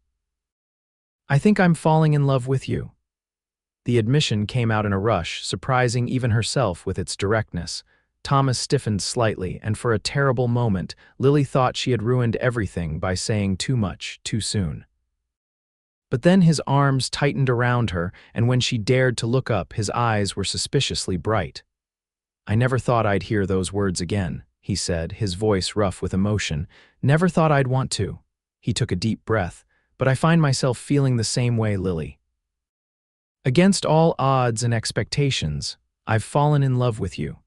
I think I'm falling in love with you. The admission came out in a rush, surprising even herself with its directness. Thomas stiffened slightly, and for a terrible moment, Lily thought she had ruined everything by saying too much, too soon. But then his arms tightened around her, and when she dared to look up, his eyes were suspiciously bright. I never thought I'd hear those words again, he said, his voice rough with emotion. Never thought I'd want to. He took a deep breath. But I find myself feeling the same way, Lily. Against all odds and expectations, I've fallen in love with you.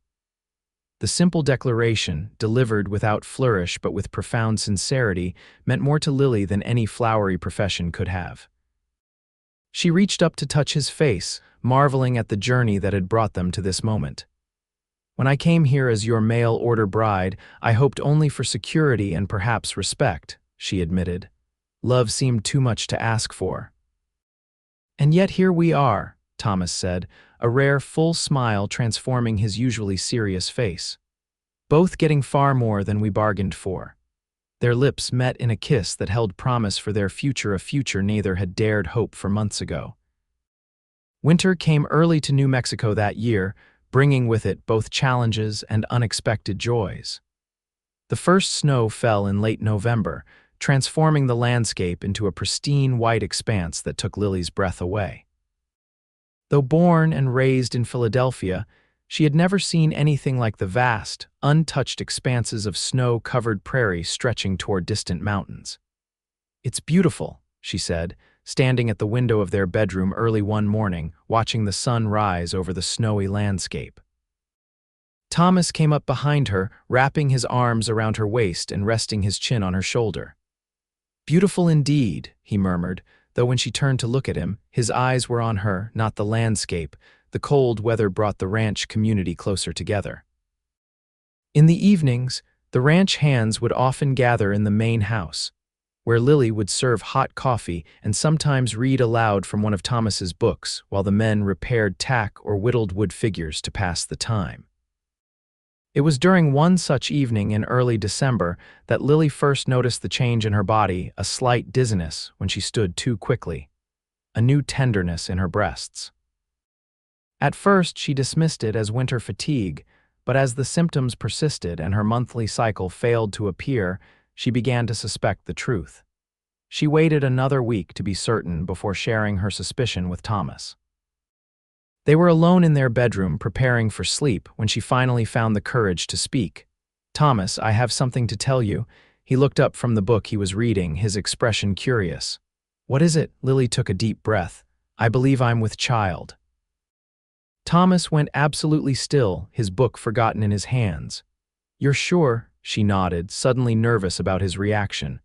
The simple declaration, delivered without flourish but with profound sincerity, meant more to Lily than any flowery profession could have. She reached up to touch his face, marveling at the journey that had brought them to this moment. When I came here as your mail-order bride, I hoped only for security and perhaps respect, she admitted. Love seemed too much to ask for. And yet here we are, Thomas said, a rare full smile transforming his usually serious face. Both getting far more than we bargained for. Their lips met in a kiss that held promise for their future, a future neither had dared hope for months ago. Winter came early to New Mexico that year, bringing with it both challenges and unexpected joys. The first snow fell in late November, transforming the landscape into a pristine white expanse that took Lily's breath away. Though born and raised in Philadelphia, she had never seen anything like the vast, untouched expanses of snow-covered prairie stretching toward distant mountains. It's beautiful, she said, standing at the window of their bedroom early one morning, watching the sun rise over the snowy landscape. Thomas came up behind her, wrapping his arms around her waist and resting his chin on her shoulder. Beautiful indeed, he murmured, though when she turned to look at him, his eyes were on her, not the landscape. The cold weather brought the ranch community closer together. In the evenings, the ranch hands would often gather in the main house, where Lily would serve hot coffee and sometimes read aloud from one of Thomas's books while the men repaired tack or whittled wood figures to pass the time. It was during one such evening in early December that Lily first noticed the change in her body, a slight dizziness when she stood too quickly, a new tenderness in her breasts. At first, she dismissed it as winter fatigue, but as the symptoms persisted and her monthly cycle failed to appear, she began to suspect the truth. She waited another week to be certain before sharing her suspicion with Thomas. They were alone in their bedroom preparing for sleep when she finally found the courage to speak. Thomas, I have something to tell you. He looked up from the book he was reading, his expression curious. What is it? Lily took a deep breath. I believe I'm with child. Thomas went absolutely still, his book forgotten in his hands. You're sure? She nodded, suddenly nervous about his reaction.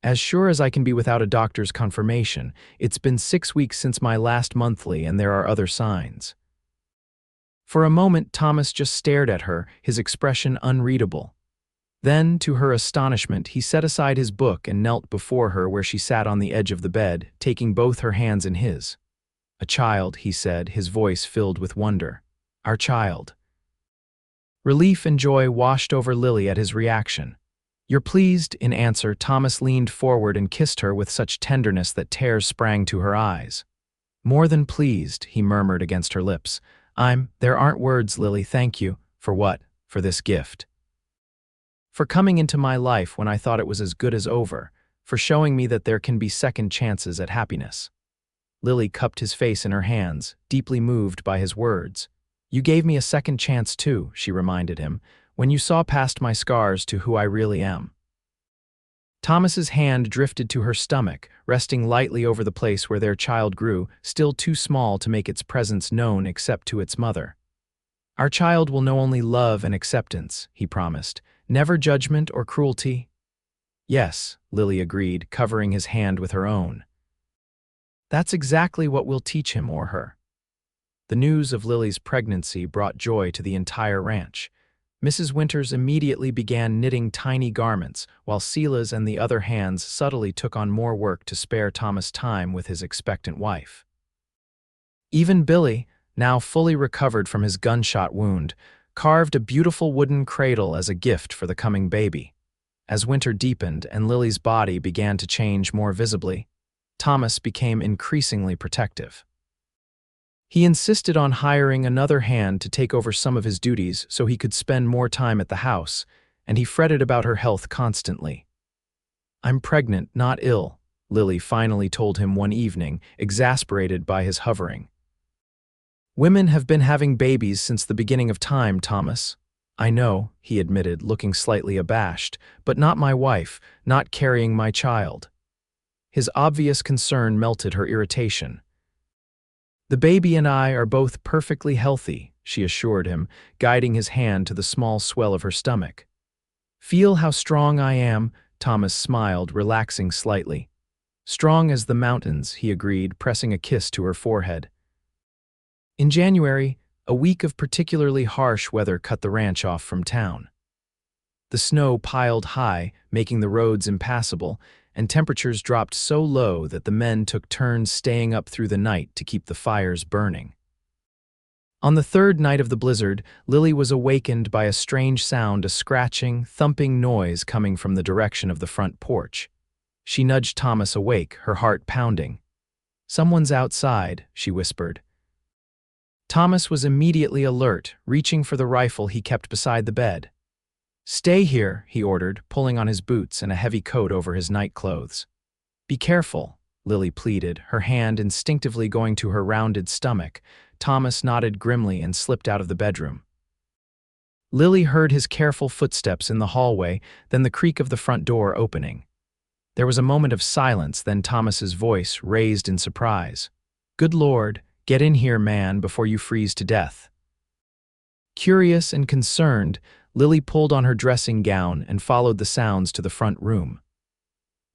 As sure as I can be without a doctor's confirmation. It's been 6 weeks since my last monthly and there are other signs. For a moment, Thomas just stared at her, his expression unreadable. Then, to her astonishment, he set aside his book and knelt before her where she sat on the edge of the bed, taking both her hands in his. A child, he said, his voice filled with wonder. Our child. Relief and joy washed over Lily at his reaction. You're pleased? In answer, Thomas leaned forward and kissed her with such tenderness that tears sprang to her eyes. More than pleased, he murmured against her lips. There aren't words, Lily, thank you. For what? For this gift. For coming into my life when I thought it was as good as over, for showing me that there can be second chances at happiness. Lily cupped his face in her hands, deeply moved by his words. You gave me a second chance too, she reminded him, when you saw past my scars to who I really am. Thomas's hand drifted to her stomach, resting lightly over the place where their child grew, still too small to make its presence known except to its mother. Our child will know only love and acceptance, he promised, never judgment or cruelty. Yes, Lily agreed, covering his hand with her own. That's exactly what we'll teach him or her. The news of Lily's pregnancy brought joy to the entire ranch. Mrs. Winters immediately began knitting tiny garments, while Sela's and the other hands subtly took on more work to spare Thomas time with his expectant wife. Even Billy, now fully recovered from his gunshot wound, carved a beautiful wooden cradle as a gift for the coming baby. As winter deepened and Lily's body began to change more visibly, Thomas became increasingly protective. He insisted on hiring another hand to take over some of his duties so he could spend more time at the house, and he fretted about her health constantly. "I'm pregnant, not ill," Lily finally told him one evening, exasperated by his hovering. "Women have been having babies since the beginning of time, Thomas." "I know," he admitted, looking slightly abashed, "but not my wife, not carrying my child." His obvious concern melted her irritation. "The baby and I are both perfectly healthy," she assured him, guiding his hand to the small swell of her stomach. "Feel how strong I am," Thomas smiled, relaxing slightly. "Strong as the mountains," he agreed, pressing a kiss to her forehead. In January, a week of particularly harsh weather cut the ranch off from town. The snow piled high, making the roads impassable, and temperatures dropped so low that the men took turns staying up through the night to keep the fires burning. On the third night of the blizzard, Lily was awakened by a strange sound, a scratching, thumping noise coming from the direction of the front porch. She nudged Thomas awake, her heart pounding. "Someone's outside," she whispered. Thomas was immediately alert, reaching for the rifle he kept beside the bed. "Stay here," he ordered, pulling on his boots and a heavy coat over his night clothes. "Be careful," Lily pleaded, her hand instinctively going to her rounded stomach. Thomas nodded grimly and slipped out of the bedroom. Lily heard his careful footsteps in the hallway, then the creak of the front door opening. There was a moment of silence, then Thomas's voice raised in surprise. "Good Lord, get in here, man, before you freeze to death." Curious and concerned, Lily pulled on her dressing gown and followed the sounds to the front room.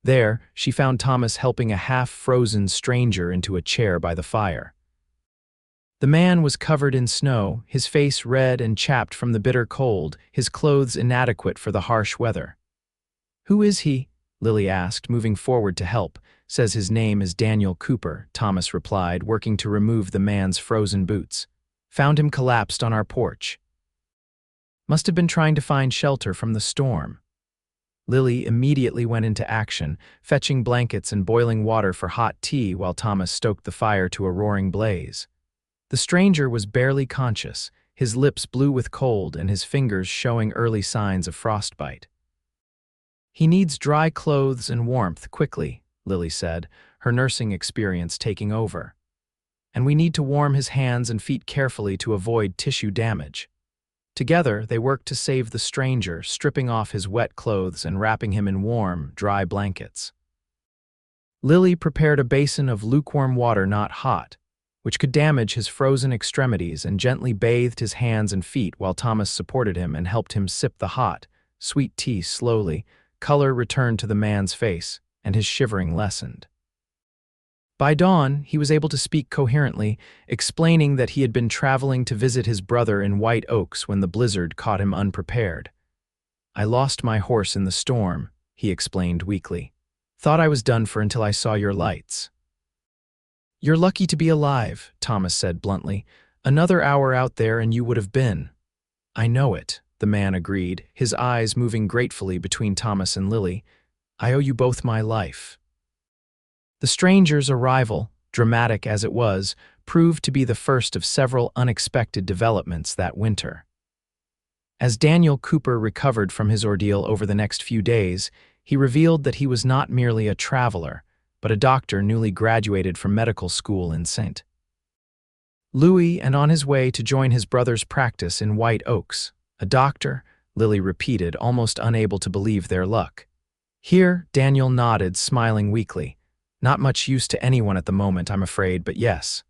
There, she found Thomas helping a half-frozen stranger into a chair by the fire. The man was covered in snow, his face red and chapped from the bitter cold, his clothes inadequate for the harsh weather. "Who is he?" Lily asked, moving forward to help. "Says his name is Daniel Cooper," Thomas replied, working to remove the man's frozen boots. "Found him collapsed on our porch. Must have been trying to find shelter from the storm." Lily immediately went into action, fetching blankets and boiling water for hot tea while Thomas stoked the fire to a roaring blaze. The stranger was barely conscious, his lips blue with cold and his fingers showing early signs of frostbite. "He needs dry clothes and warmth quickly," Lily said, her nursing experience taking over. "And we need to warm his hands and feet carefully to avoid tissue damage." Together, they worked to save the stranger, stripping off his wet clothes and wrapping him in warm, dry blankets. Lily prepared a basin of lukewarm water, not hot, which could damage his frozen extremities, and gently bathed his hands and feet while Thomas supported him and helped him sip the hot, sweet tea slowly. Color returned to the man's face, and his shivering lessened. By dawn, he was able to speak coherently, explaining that he had been traveling to visit his brother in White Oaks when the blizzard caught him unprepared. "I lost my horse in the storm," he explained weakly. "Thought I was done for until I saw your lights." "You're lucky to be alive," Thomas said bluntly. "Another hour out there and you would have been." "I know it," the man agreed, his eyes moving gratefully between Thomas and Lily. "I owe you both my life." The stranger's arrival, dramatic as it was, proved to be the first of several unexpected developments that winter. As Daniel Cooper recovered from his ordeal over the next few days, he revealed that he was not merely a traveler, but a doctor newly graduated from medical school in St. Louis and on his way to join his brother's practice in White Oaks. "A doctor?" Lily repeated, almost unable to believe their luck. "Here," Daniel nodded, smiling weakly. "Not much use to anyone at the moment, I'm afraid, but yes.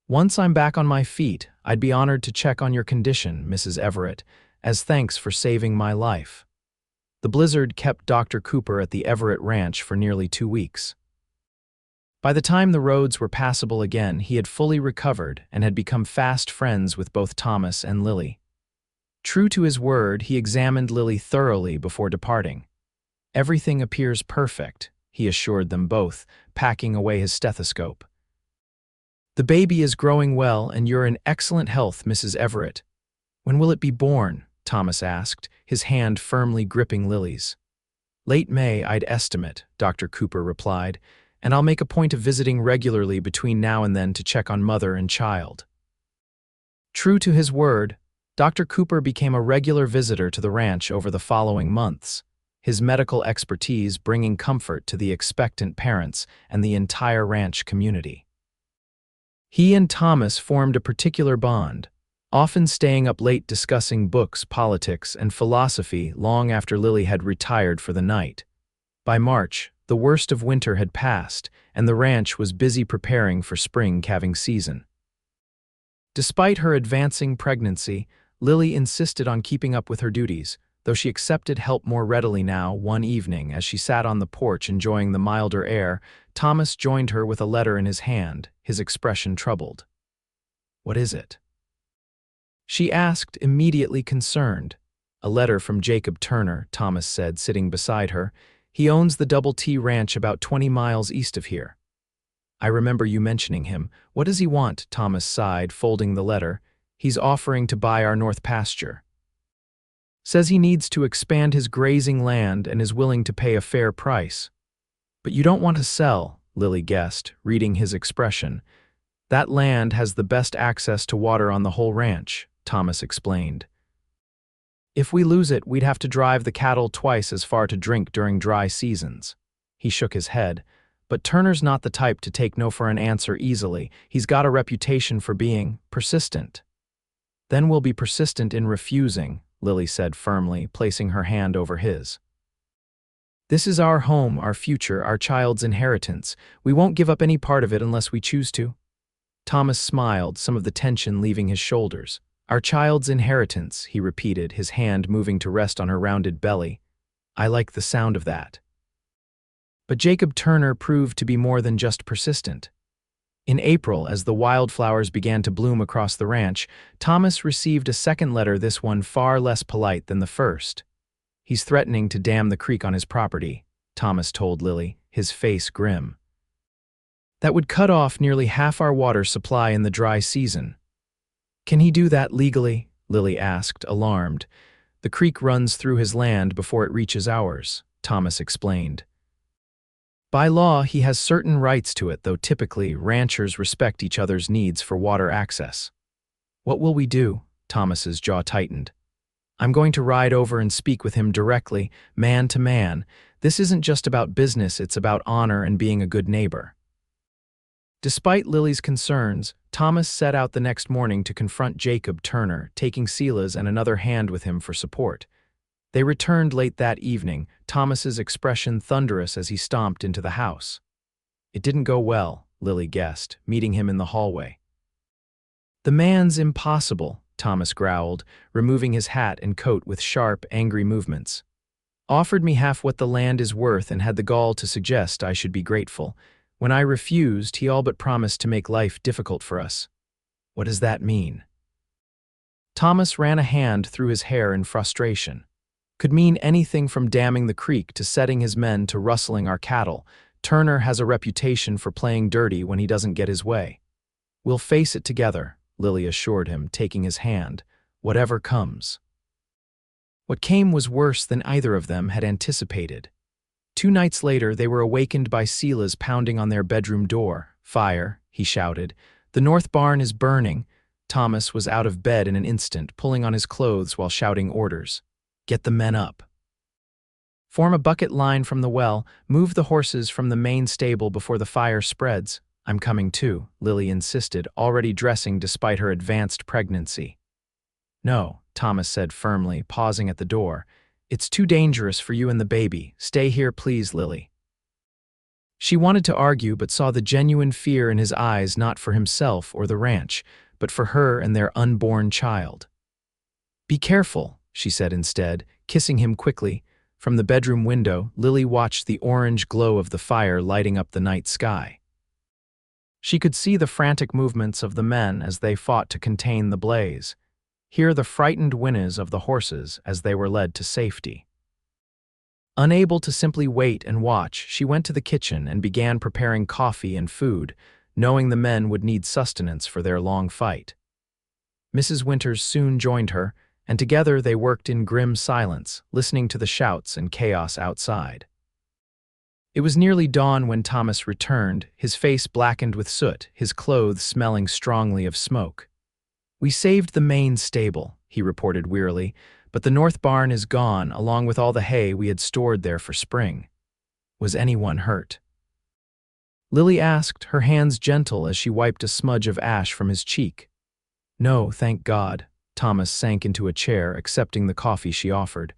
Once I'm back on my feet, I'd be honored to check on your condition, Mrs. Everett, as thanks for saving my life." The blizzard kept Dr. Cooper at the Everett Ranch for nearly 2 weeks. By the time the roads were passable again, he had fully recovered and had become fast friends with both Thomas and Lily. True to his word, he examined Lily thoroughly before departing. "Everything appears perfect," he assured them both, packing away his stethoscope. "The baby is growing well and you're in excellent health, Mrs. Everett. When will it be born? Thomas asked, his hand firmly gripping Lily's. Late May, I'd estimate, Dr. Cooper replied, and I'll make a point of visiting regularly between now and then to check on mother and child. True to his word, Dr. Cooper became a regular visitor to the ranch over the following months, his medical expertise bringing comfort to the expectant parents and the entire ranch community. He and Thomas formed a particular bond, often staying up late discussing books, politics, and philosophy long after Lily had retired for the night. By March, the worst of winter had passed, and the ranch was busy preparing for spring calving season. Despite her advancing pregnancy, Lily insisted on keeping up with her duties, though she accepted help more readily now. One evening, as she sat on the porch enjoying the milder air, Thomas joined her with a letter in his hand, his expression troubled. "What is it?" she asked, immediately concerned. "A letter from Jacob Turner," Thomas said, sitting beside her. "He owns the Double T Ranch about 20 miles east of here." "I remember you mentioning him. What does he want?" Thomas sighed, folding the letter. "He's offering to buy our north pasture. Says he needs to expand his grazing land and is willing to pay a fair price." "But you don't want to sell," Lily guessed, reading his expression. "That land has the best access to water on the whole ranch," Thomas explained. "If we lose it, we'd have to drive the cattle twice as far to drink during dry seasons." He shook his head. "But Turner's not the type to take no for an answer easily. He's got a reputation for being persistent." "Then we'll be persistent in refusing," Lily said firmly, placing her hand over his. "This is our home, our future, our child's inheritance. We won't give up any part of it unless we choose to." Thomas smiled, some of the tension leaving his shoulders. "Our child's inheritance," he repeated, his hand moving to rest on her rounded belly. "I like the sound of that." But Jacob Turner proved to be more than just persistent. In April, as the wildflowers began to bloom across the ranch, Thomas received a second letter, this one far less polite than the first. "He's threatening to dam the creek on his property," Thomas told Lily, his face grim. "That would cut off nearly half our water supply in the dry season." "Can he do that legally?" Lily asked, alarmed. "The creek runs through his land before it reaches ours," Thomas explained. "By law, he has certain rights to it, though typically, ranchers respect each other's needs for water access." "What will we do?" Thomas's jaw tightened. "I'm going to ride over and speak with him directly, man to man. This isn't just about business, it's about honor and being a good neighbor." Despite Lily's concerns, Thomas set out the next morning to confront Jacob Turner, taking Silas and another hand with him for support. They returned late that evening, Thomas's expression thunderous as he stomped into the house. It didn't go well, Lily guessed, meeting him in the hallway. "The man's impossible," Thomas growled, removing his hat and coat with sharp, angry movements. "Offered me half what the land is worth and had the gall to suggest I should be grateful. When I refused, he all but promised to make life difficult for us." "What does that mean?" Thomas ran a hand through his hair in frustration. "Could mean anything from damming the creek to setting his men to rustling our cattle. Turner has a reputation for playing dirty when he doesn't get his way." "We'll face it together," Lily assured him, taking his hand, "whatever comes." What came was worse than either of them had anticipated. 2 nights later, they were awakened by Silas pounding on their bedroom door. "Fire," he shouted. "The north barn is burning." Thomas was out of bed in an instant, pulling on his clothes while shouting orders. "Get the men up. Form a bucket line from the well. Move the horses from the main stable before the fire spreads." "I'm coming too," Lily insisted, already dressing despite her advanced pregnancy. "No," Thomas said firmly, pausing at the door. "It's too dangerous for you and the baby. Stay here, please, Lily." She wanted to argue, but saw the genuine fear in his eyes, not for himself or the ranch, but for her and their unborn child. "Be careful," she said instead, kissing him quickly. From the bedroom window, Lily watched the orange glow of the fire lighting up the night sky. She could see the frantic movements of the men as they fought to contain the blaze, hear the frightened whinnies of the horses as they were led to safety. Unable to simply wait and watch, she went to the kitchen and began preparing coffee and food, knowing the men would need sustenance for their long fight. Mrs. Winters soon joined her, and together they worked in grim silence, listening to the shouts and chaos outside. It was nearly dawn when Thomas returned, his face blackened with soot, his clothes smelling strongly of smoke. "We saved the main stable," he reported wearily, "but the north barn is gone, along with all the hay we had stored there for spring. Was anyone hurt?" Lily asked, her hands gentle as she wiped a smudge of ash from his cheek. "No, thank God." Thomas sank into a chair, accepting the coffee she offered.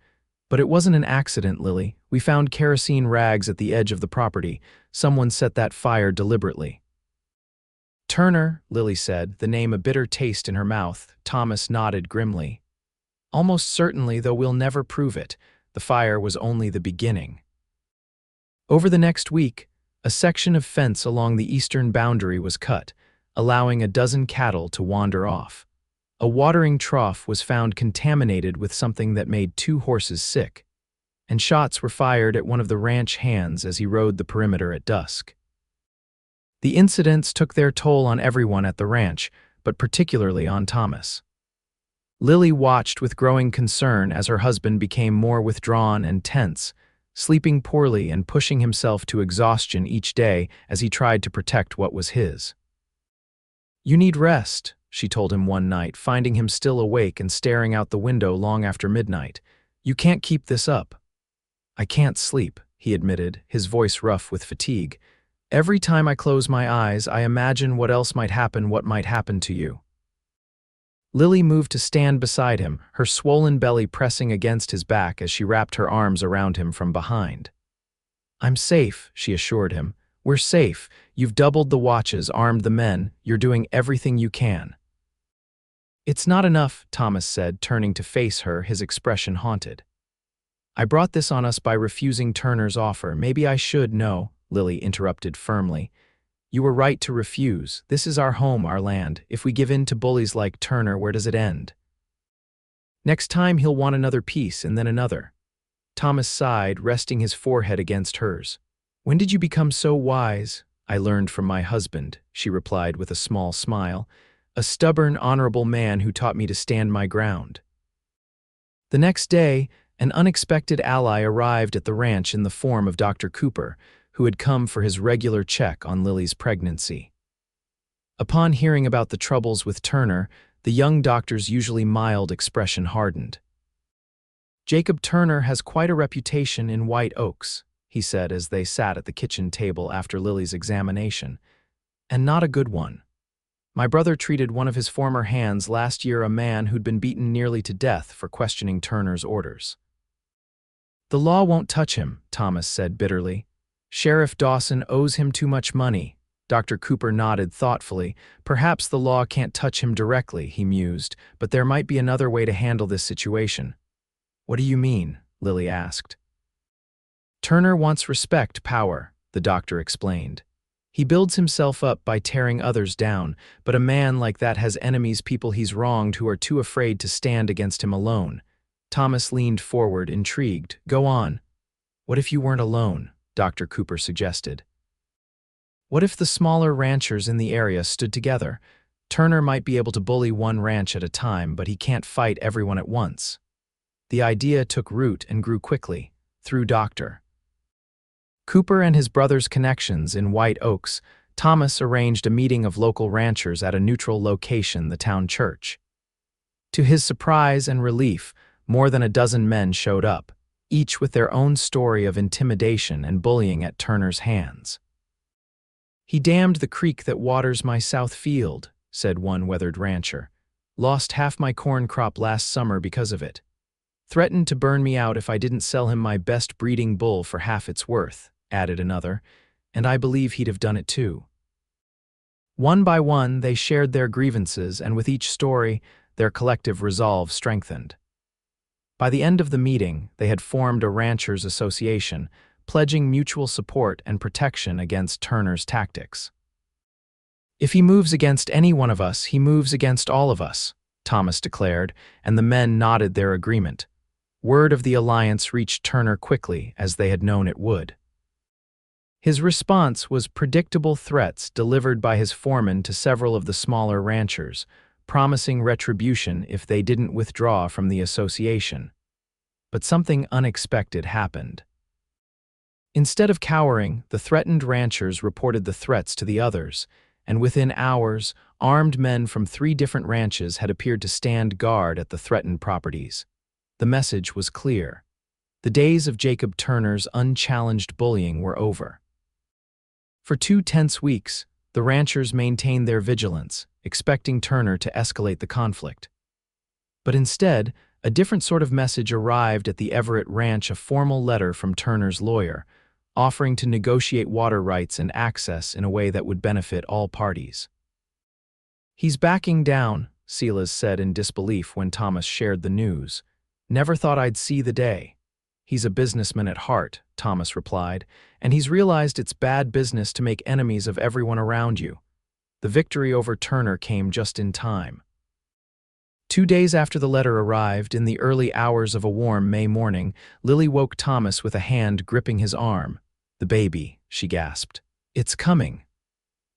"But it wasn't an accident, Lily. We found kerosene rags at the edge of the property. Someone set that fire deliberately." "Turner," Lily said, the name a bitter taste in her mouth. Thomas nodded grimly. "Almost certainly, though we'll never prove it. The fire was only the beginning." Over the next week, a section of fence along the eastern boundary was cut, allowing a dozen cattle to wander off. A watering trough was found contaminated with something that made 2 horses sick, and shots were fired at one of the ranch hands as he rode the perimeter at dusk. The incidents took their toll on everyone at the ranch, but particularly on Thomas. Lily watched with growing concern as her husband became more withdrawn and tense, sleeping poorly and pushing himself to exhaustion each day as he tried to protect what was his. "You need rest," she told him one night, finding him still awake and staring out the window long after midnight. "You can't keep this up." "I can't sleep," he admitted, his voice rough with fatigue. "Every time I close my eyes, I imagine what might happen to you." Lily moved to stand beside him, her swollen belly pressing against his back as she wrapped her arms around him from behind. "I'm safe," she assured him. "We're safe. You've doubled the watches, armed the men. You're doing everything you can." "It's not enough," Thomas said, turning to face her, his expression haunted. "I brought this on us by refusing Turner's offer. Maybe I should know," Lily interrupted firmly. "You were right to refuse. This is our home, our land. If we give in to bullies like Turner, where does it end? Next time he'll want another piece and then another." Thomas sighed, resting his forehead against hers. "When did you become so wise?" "I learned from my husband," she replied with a small smile. "A stubborn, honorable man who taught me to stand my ground." The next day, an unexpected ally arrived at the ranch in the form of Dr. Cooper, who had come for his regular check on Lily's pregnancy. Upon hearing about the troubles with Turner, the young doctor's usually mild expression hardened. "Jacob Turner has quite a reputation in White Oaks," he said as they sat at the kitchen table after Lily's examination, "and not a good one. My brother treated one of his former hands last year, a man who'd been beaten nearly to death for questioning Turner's orders." "The law won't touch him," Thomas said bitterly. "Sheriff Dawson owes him too much money." Dr. Cooper nodded thoughtfully. "Perhaps the law can't touch him directly," he mused, "but there might be another way to handle this situation." "What do you mean?" Lily asked. "Turner wants respect, power," the doctor explained. "He builds himself up by tearing others down, but a man like that has enemies, people he's wronged who are too afraid to stand against him alone." Thomas leaned forward, intrigued. "Go on." "What if you weren't alone?" Dr. Cooper suggested. "What if the smaller ranchers in the area stood together? Turner might be able to bully one ranch at a time, but he can't fight everyone at once." The idea took root and grew quickly, through Dr. Cooper and his brother's connections in White Oaks. Thomas arranged a meeting of local ranchers at a neutral location, the town church. To his surprise and relief, more than a dozen men showed up, each with their own story of intimidation and bullying at Turner's hands. "He dammed the creek that waters my south field," said one weathered rancher. "Lost half my corn crop last summer because of it. Threatened to burn me out if I didn't sell him my best breeding bull for half its worth," added another, "and I believe he'd have done it too." One by one, they shared their grievances, and with each story, their collective resolve strengthened. By the end of the meeting, they had formed a ranchers' association, pledging mutual support and protection against Turner's tactics. "If he moves against any one of us, he moves against all of us," Thomas declared, and the men nodded their agreement. Word of the alliance reached Turner quickly, as they had known it would. His response was predictable threats delivered by his foreman to several of the smaller ranchers, promising retribution if they didn't withdraw from the association. But something unexpected happened. Instead of cowering, the threatened ranchers reported the threats to the others, and within hours, armed men from 3 different ranches had appeared to stand guard at the threatened properties. The message was clear. The days of Jacob Turner's unchallenged bullying were over. For 2 tense weeks, the ranchers maintained their vigilance, expecting Turner to escalate the conflict. But instead, a different sort of message arrived at the Everett Ranch, a formal letter from Turner's lawyer, offering to negotiate water rights and access in a way that would benefit all parties. "He's backing down," Silas said in disbelief when Thomas shared the news. "Never thought I'd see the day." "He's a businessman at heart," Thomas replied, "and he's realized it's bad business to make enemies of everyone around you." The victory over Turner came just in time. 2 days after the letter arrived, in the early hours of a warm May morning, Lily woke Thomas with a hand gripping his arm. "The baby," she gasped. "It's coming."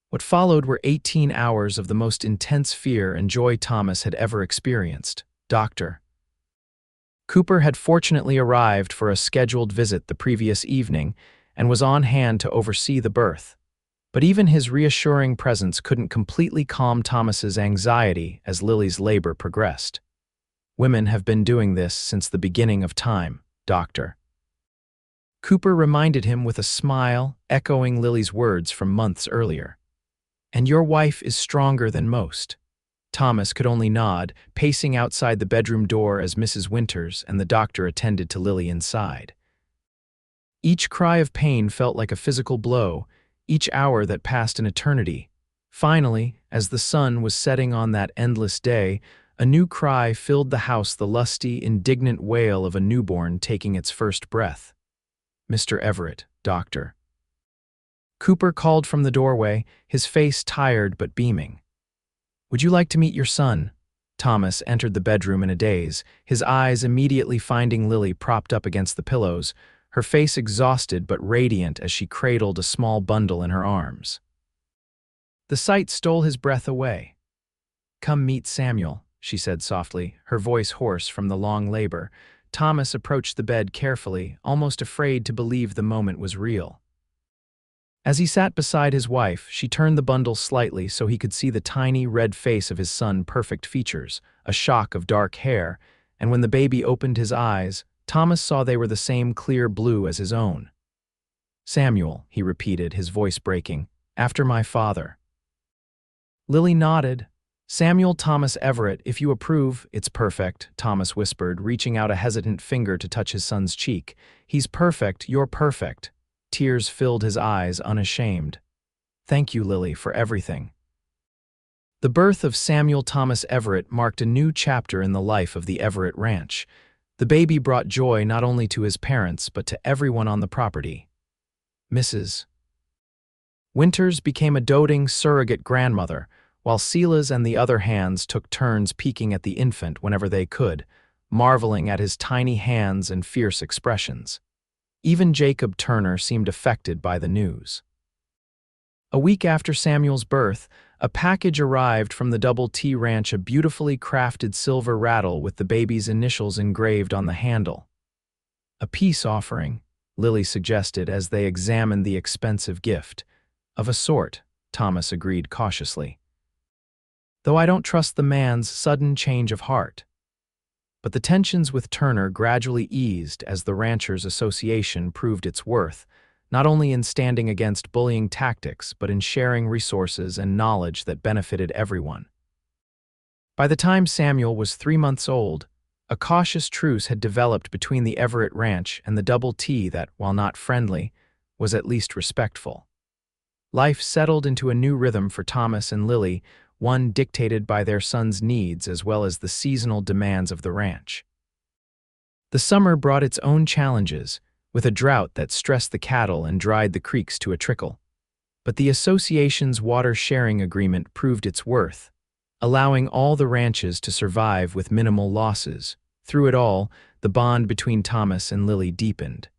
What followed were 18 hours of the most intense fear and joy Thomas had ever experienced. Dr. Cooper had fortunately arrived for a scheduled visit the previous evening and was on hand to oversee the birth. But even his reassuring presence couldn't completely calm Thomas's anxiety as Lily's labor progressed. "Women have been doing this since the beginning of time, Doctor." Cooper reminded him with a smile, echoing Lily's words from months earlier. "And your wife is stronger than most." Thomas could only nod, pacing outside the bedroom door as Mrs. Winters and the doctor attended to Lily inside. Each cry of pain felt like a physical blow, each hour that passed an eternity. Finally, as the sun was setting on that endless day, a new cry filled the house, the lusty, indignant wail of a newborn taking its first breath. "Mr. Everett, doctor." Cooper called from the doorway, his face tired but beaming. "Would you like to meet your son?" Thomas entered the bedroom in a daze, his eyes immediately finding Lily propped up against the pillows, her face exhausted but radiant as she cradled a small bundle in her arms. The sight stole his breath away. "Come meet Samuel," she said softly, her voice hoarse from the long labor. Thomas approached the bed carefully, almost afraid to believe the moment was real. As he sat beside his wife, she turned the bundle slightly so he could see the tiny red face of his son, perfect features, a shock of dark hair, and when the baby opened his eyes, Thomas saw they were the same clear blue as his own. "Samuel," he repeated, his voice breaking, "after my father." Lily nodded. "Samuel Thomas Everett, if you approve." "It's perfect," Thomas whispered, reaching out a hesitant finger to touch his son's cheek. "He's perfect, you're perfect." Tears filled his eyes, unashamed. "Thank you, Lily, for everything." The birth of Samuel Thomas Everett marked a new chapter in the life of the Everett Ranch. The baby brought joy not only to his parents but to everyone on the property. Mrs. Winters became a doting surrogate grandmother, while Silas and the other hands took turns peeking at the infant whenever they could, marveling at his tiny hands and fierce expressions. Even Jacob Turner seemed affected by the news. A week after Samuel's birth, a package arrived from the Double T Ranch, a beautifully crafted silver rattle with the baby's initials engraved on the handle. "A peace offering," Lily suggested as they examined the expensive gift. "Of a sort," Thomas agreed cautiously. "Though I don't trust the man's sudden change of heart." But the tensions with Turner gradually eased as the Ranchers Association proved its worth, not only in standing against bullying tactics but in sharing resources and knowledge that benefited everyone. By the time Samuel was 3 months old, a cautious truce had developed between the Everett Ranch and the Double T that, while not friendly, was at least respectful. Life settled into a new rhythm for Thomas and Lily, one dictated by their son's needs as well as the seasonal demands of the ranch. The summer brought its own challenges, with a drought that stressed the cattle and dried the creeks to a trickle. But the association's water-sharing agreement proved its worth, allowing all the ranches to survive with minimal losses. Through it all, the bond between Thomas and Lily deepened.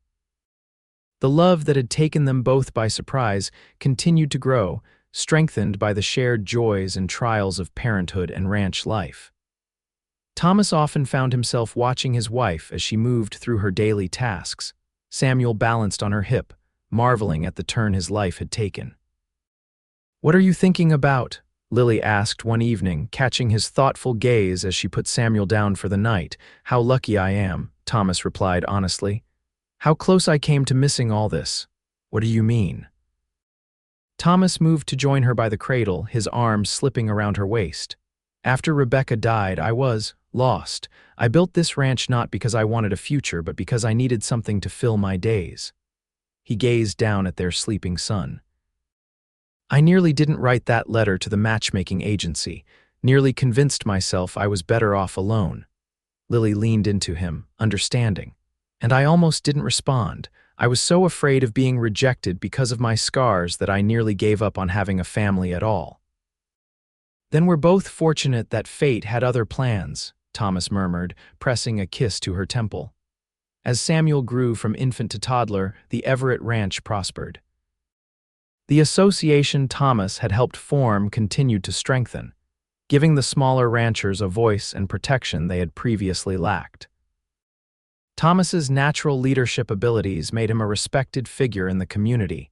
The love that had taken them both by surprise continued to grow, strengthened by the shared joys and trials of parenthood and ranch life. Thomas often found himself watching his wife as she moved through her daily tasks. Samuel balanced on her hip, marveling at the turn his life had taken. "What are you thinking about?" Lily asked one evening, catching his thoughtful gaze as she put Samuel down for the night. "How lucky I am," Thomas replied honestly. "How close I came to missing all this." "What do you mean?" Thomas moved to join her by the cradle, his arms slipping around her waist. "After Rebecca died, I was lost. I built this ranch not because I wanted a future, but because I needed something to fill my days." He gazed down at their sleeping son. "I nearly didn't write that letter to the matchmaking agency, nearly convinced myself I was better off alone." Lily leaned into him, understanding. "And I almost didn't respond. I was so afraid of being rejected because of my scars that I nearly gave up on having a family at all." "Then we're both fortunate that fate had other plans," Thomas murmured, pressing a kiss to her temple. As Samuel grew from infant to toddler, the Everett Ranch prospered. The association Thomas had helped form continued to strengthen, giving the smaller ranchers a voice and protection they had previously lacked. Thomas's natural leadership abilities made him a respected figure in the community,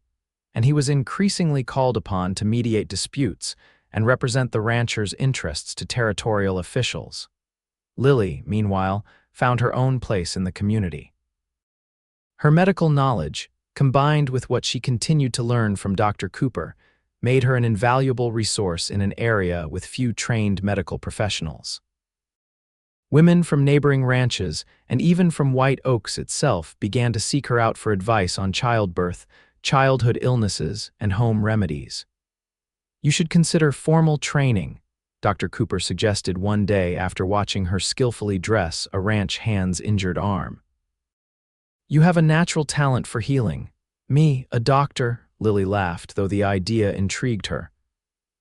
and he was increasingly called upon to mediate disputes and represent the ranchers' interests to territorial officials. Lily, meanwhile, found her own place in the community. Her medical knowledge, combined with what she continued to learn from Dr. Cooper, made her an invaluable resource in an area with few trained medical professionals. Women from neighboring ranches, and even from White Oaks itself, began to seek her out for advice on childbirth, childhood illnesses, and home remedies. "You should consider formal training," Dr. Cooper suggested one day after watching her skillfully dress a ranch hand's injured arm. "You have a natural talent for healing." "Me, a doctor?" Lily laughed, though the idea intrigued her.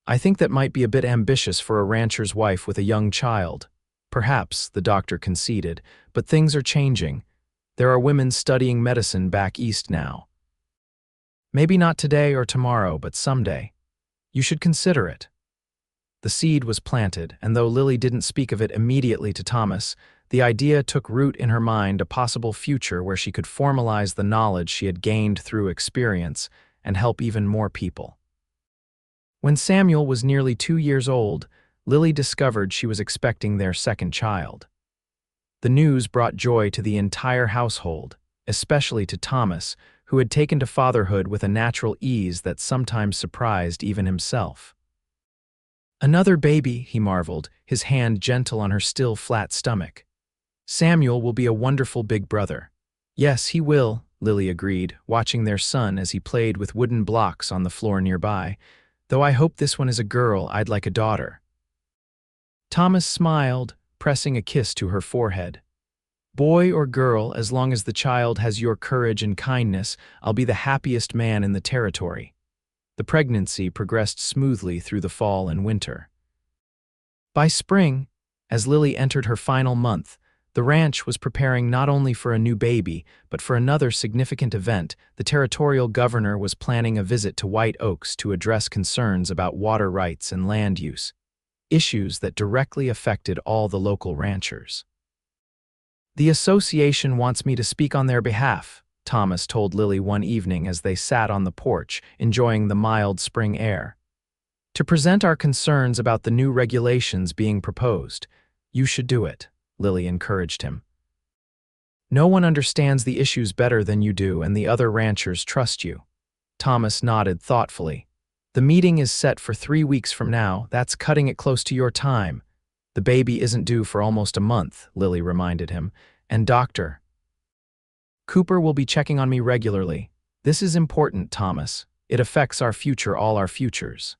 "I think that might be a bit ambitious for a rancher's wife with a young child." "Perhaps," the doctor conceded, "but things are changing. There are women studying medicine back east now. Maybe not today or tomorrow, but someday. You should consider it." The seed was planted, and though Lily didn't speak of it immediately to Thomas, the idea took root in her mind, a possible future where she could formalize the knowledge she had gained through experience and help even more people. When Samuel was nearly 2 years old, Lily discovered she was expecting their second child. The news brought joy to the entire household, especially to Thomas, who had taken to fatherhood with a natural ease that sometimes surprised even himself. "Another baby," he marveled, his hand gentle on her still flat stomach. "Samuel will be a wonderful big brother." "Yes, he will," Lily agreed, watching their son as he played with wooden blocks on the floor nearby. "Though I hope this one is a girl. I'd like a daughter." Thomas smiled, pressing a kiss to her forehead. "Boy or girl, as long as the child has your courage and kindness, I'll be the happiest man in the territory." The pregnancy progressed smoothly through the fall and winter. By spring, as Lily entered her final month, the ranch was preparing not only for a new baby, but for another significant event. The territorial governor was planning a visit to White Oaks to address concerns about water rights and land use, issues that directly affected all the local ranchers. "The association wants me to speak on their behalf," Thomas told Lily one evening as they sat on the porch, enjoying the mild spring air. "To present our concerns about the new regulations being proposed." "You should do it," Lily encouraged him. "No one understands the issues better than you do, and the other ranchers trust you." Thomas nodded thoughtfully. "The meeting is set for 3 weeks from now. That's cutting it close to your time." "The baby isn't due for almost a month," Lily reminded him. "And Dr. Cooper will be checking on me regularly." "This is important, Thomas. It affects our future, all our futures."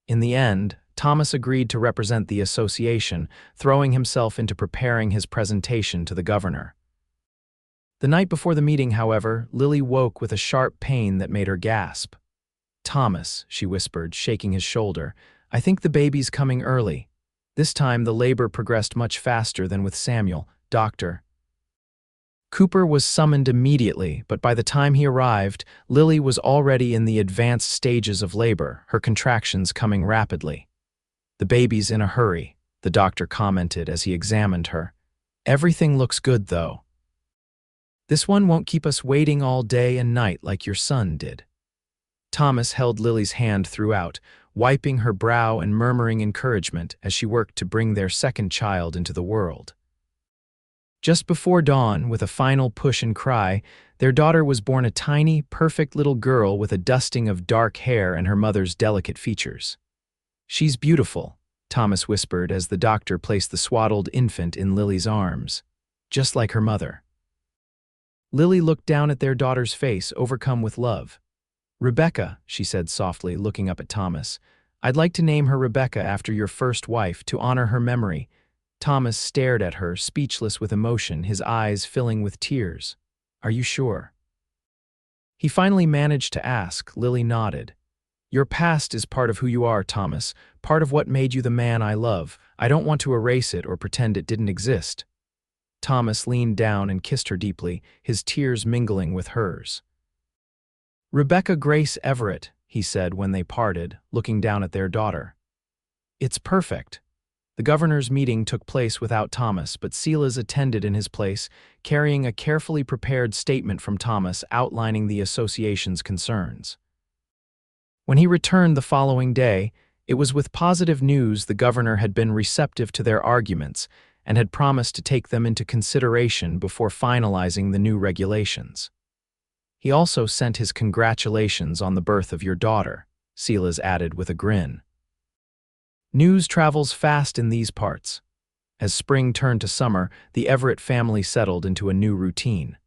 In the end, Thomas agreed to represent the association, throwing himself into preparing his presentation to the governor. The night before the meeting, however, Lily woke with a sharp pain that made her gasp. "Thomas," she whispered, shaking his shoulder, "I think the baby's coming early." This time the labor progressed much faster than with Samuel. "Dr. Cooper was summoned immediately, but by the time he arrived, Lily was already in the advanced stages of labor, her contractions coming rapidly. "The baby's in a hurry," the doctor commented as he examined her. "Everything looks good, though. This one won't keep us waiting all day and night like your son did." Thomas held Lily's hand throughout, wiping her brow and murmuring encouragement as she worked to bring their second child into the world. Just before dawn, with a final push and cry, their daughter was born, a tiny, perfect little girl with a dusting of dark hair and her mother's delicate features. "She's beautiful," Thomas whispered as the doctor placed the swaddled infant in Lily's arms, "just like her mother." Lily looked down at their daughter's face, overcome with love. "Rebecca," she said softly, looking up at Thomas. "I'd like to name her Rebecca after your first wife, to honor her memory." Thomas stared at her, speechless with emotion, his eyes filling with tears. "Are you sure?" He finally managed to ask. Lily nodded. "Your past is part of who you are, Thomas, part of what made you the man I love. I don't want to erase it or pretend it didn't exist." Thomas leaned down and kissed her deeply, his tears mingling with hers. "Rebecca Grace Everett," he said when they parted, looking down at their daughter. "It's perfect." The governor's meeting took place without Thomas, but Silas attended in his place, carrying a carefully prepared statement from Thomas outlining the association's concerns. When he returned the following day, it was with positive news. The governor had been receptive to their arguments and had promised to take them into consideration before finalizing the new regulations. "He also sent his congratulations on the birth of your daughter," Silas added with a grin. News travels fast in these parts. As spring turned to summer, the Everett family settled into a new routine.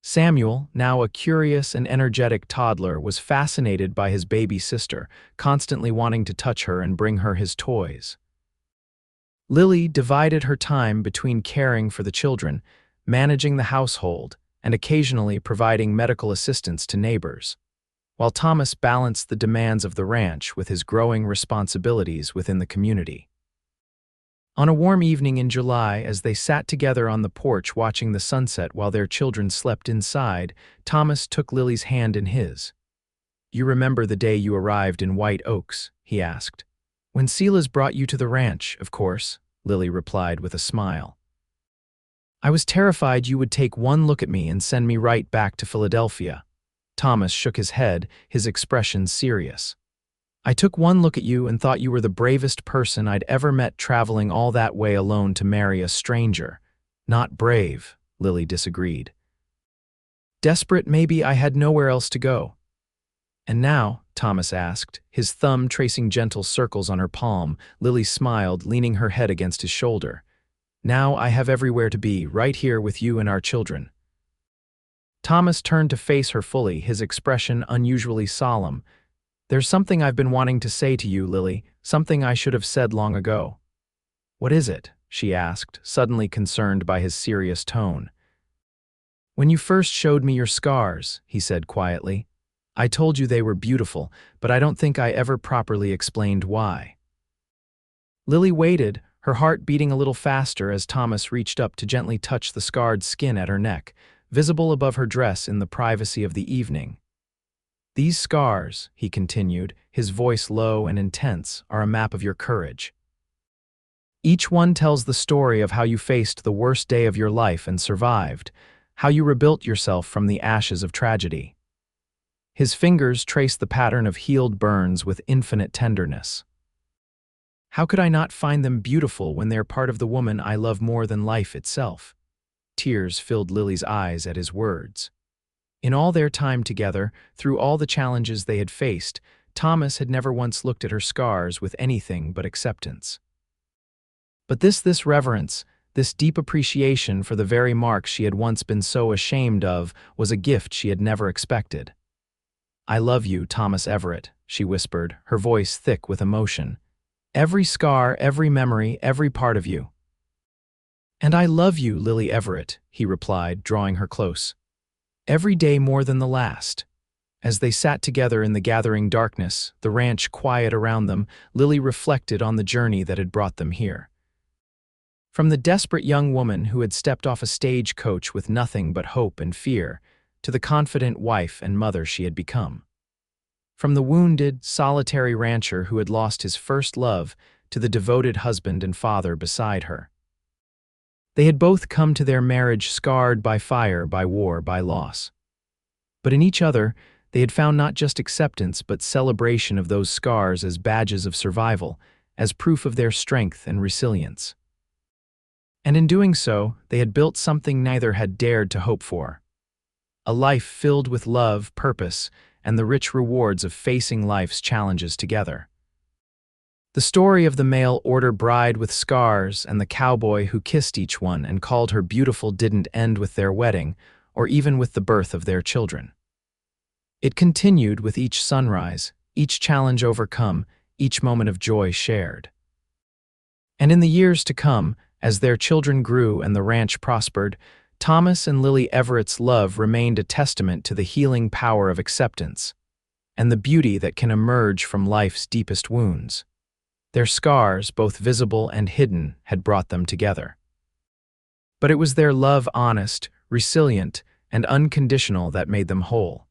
Samuel, now a curious and energetic toddler, was fascinated by his baby sister, constantly wanting to touch her and bring her his toys. Lily divided her time between caring for the children, managing the household, and occasionally providing medical assistance to neighbors, while Thomas balanced the demands of the ranch with his growing responsibilities within the community. On a warm evening in July, as they sat together on the porch watching the sunset while their children slept inside, Thomas took Lily's hand in his. "You remember the day you arrived in White Oaks?" he asked. "When Silas brought you to the ranch, of course," Lily replied with a smile. "I was terrified you would take one look at me and send me right back to Philadelphia." Thomas shook his head, his expression serious. "I took one look at you and thought you were the bravest person I'd ever met, traveling all that way alone to marry a stranger." "Not brave," Lily disagreed. "Desperate, maybe. I had nowhere else to go." "And now?" Thomas asked, his thumb tracing gentle circles on her palm. Lily smiled, leaning her head against his shoulder. "Now I have everywhere to be, right here with you and our children." Thomas turned to face her fully, his expression unusually solemn. "There's something I've been wanting to say to you, Lily, something I should have said long ago." "What is it?" she asked, suddenly concerned by his serious tone. "When you first showed me your scars," he said quietly, "I told you they were beautiful, but I don't think I ever properly explained why." Lily waited, her heart beating a little faster as Thomas reached up to gently touch the scarred skin at her neck, visible above her dress in the privacy of the evening. "These scars," he continued, his voice low and intense, "are a map of your courage. Each one tells the story of how you faced the worst day of your life and survived, how you rebuilt yourself from the ashes of tragedy." His fingers traced the pattern of healed burns with infinite tenderness. "How could I not find them beautiful when they're part of the woman I love more than life itself?" Tears filled Lily's eyes at his words. In all their time together, through all the challenges they had faced, Thomas had never once looked at her scars with anything but acceptance. But this reverence, this deep appreciation for the very marks she had once been so ashamed of, was a gift she had never expected. "I love you, Thomas Everett," she whispered, her voice thick with emotion. "Every scar, every memory, every part of you." "And I love you, Lily Everett," he replied, drawing her close. "Every day more than the last." As they sat together in the gathering darkness, the ranch quiet around them, Lily reflected on the journey that had brought them here. From the desperate young woman who had stepped off a stagecoach with nothing but hope and fear, to the confident wife and mother she had become. From the wounded, solitary rancher who had lost his first love to the devoted husband and father beside her. They had both come to their marriage scarred by fire, by war, by loss. But in each other, they had found not just acceptance but celebration of those scars as badges of survival, as proof of their strength and resilience. And in doing so, they had built something neither had dared to hope for. A life filled with love, purpose, and the rich rewards of facing life's challenges together. The story of the mail-order bride with scars and the cowboy who kissed each one and called her beautiful didn't end with their wedding, or even with the birth of their children. It continued with each sunrise, each challenge overcome, each moment of joy shared. And in the years to come, as their children grew and the ranch prospered, Thomas and Lily Everett's love remained a testament to the healing power of acceptance and the beauty that can emerge from life's deepest wounds. Their scars, both visible and hidden, had brought them together. But it was their love honest, resilient, and unconditional that made them whole.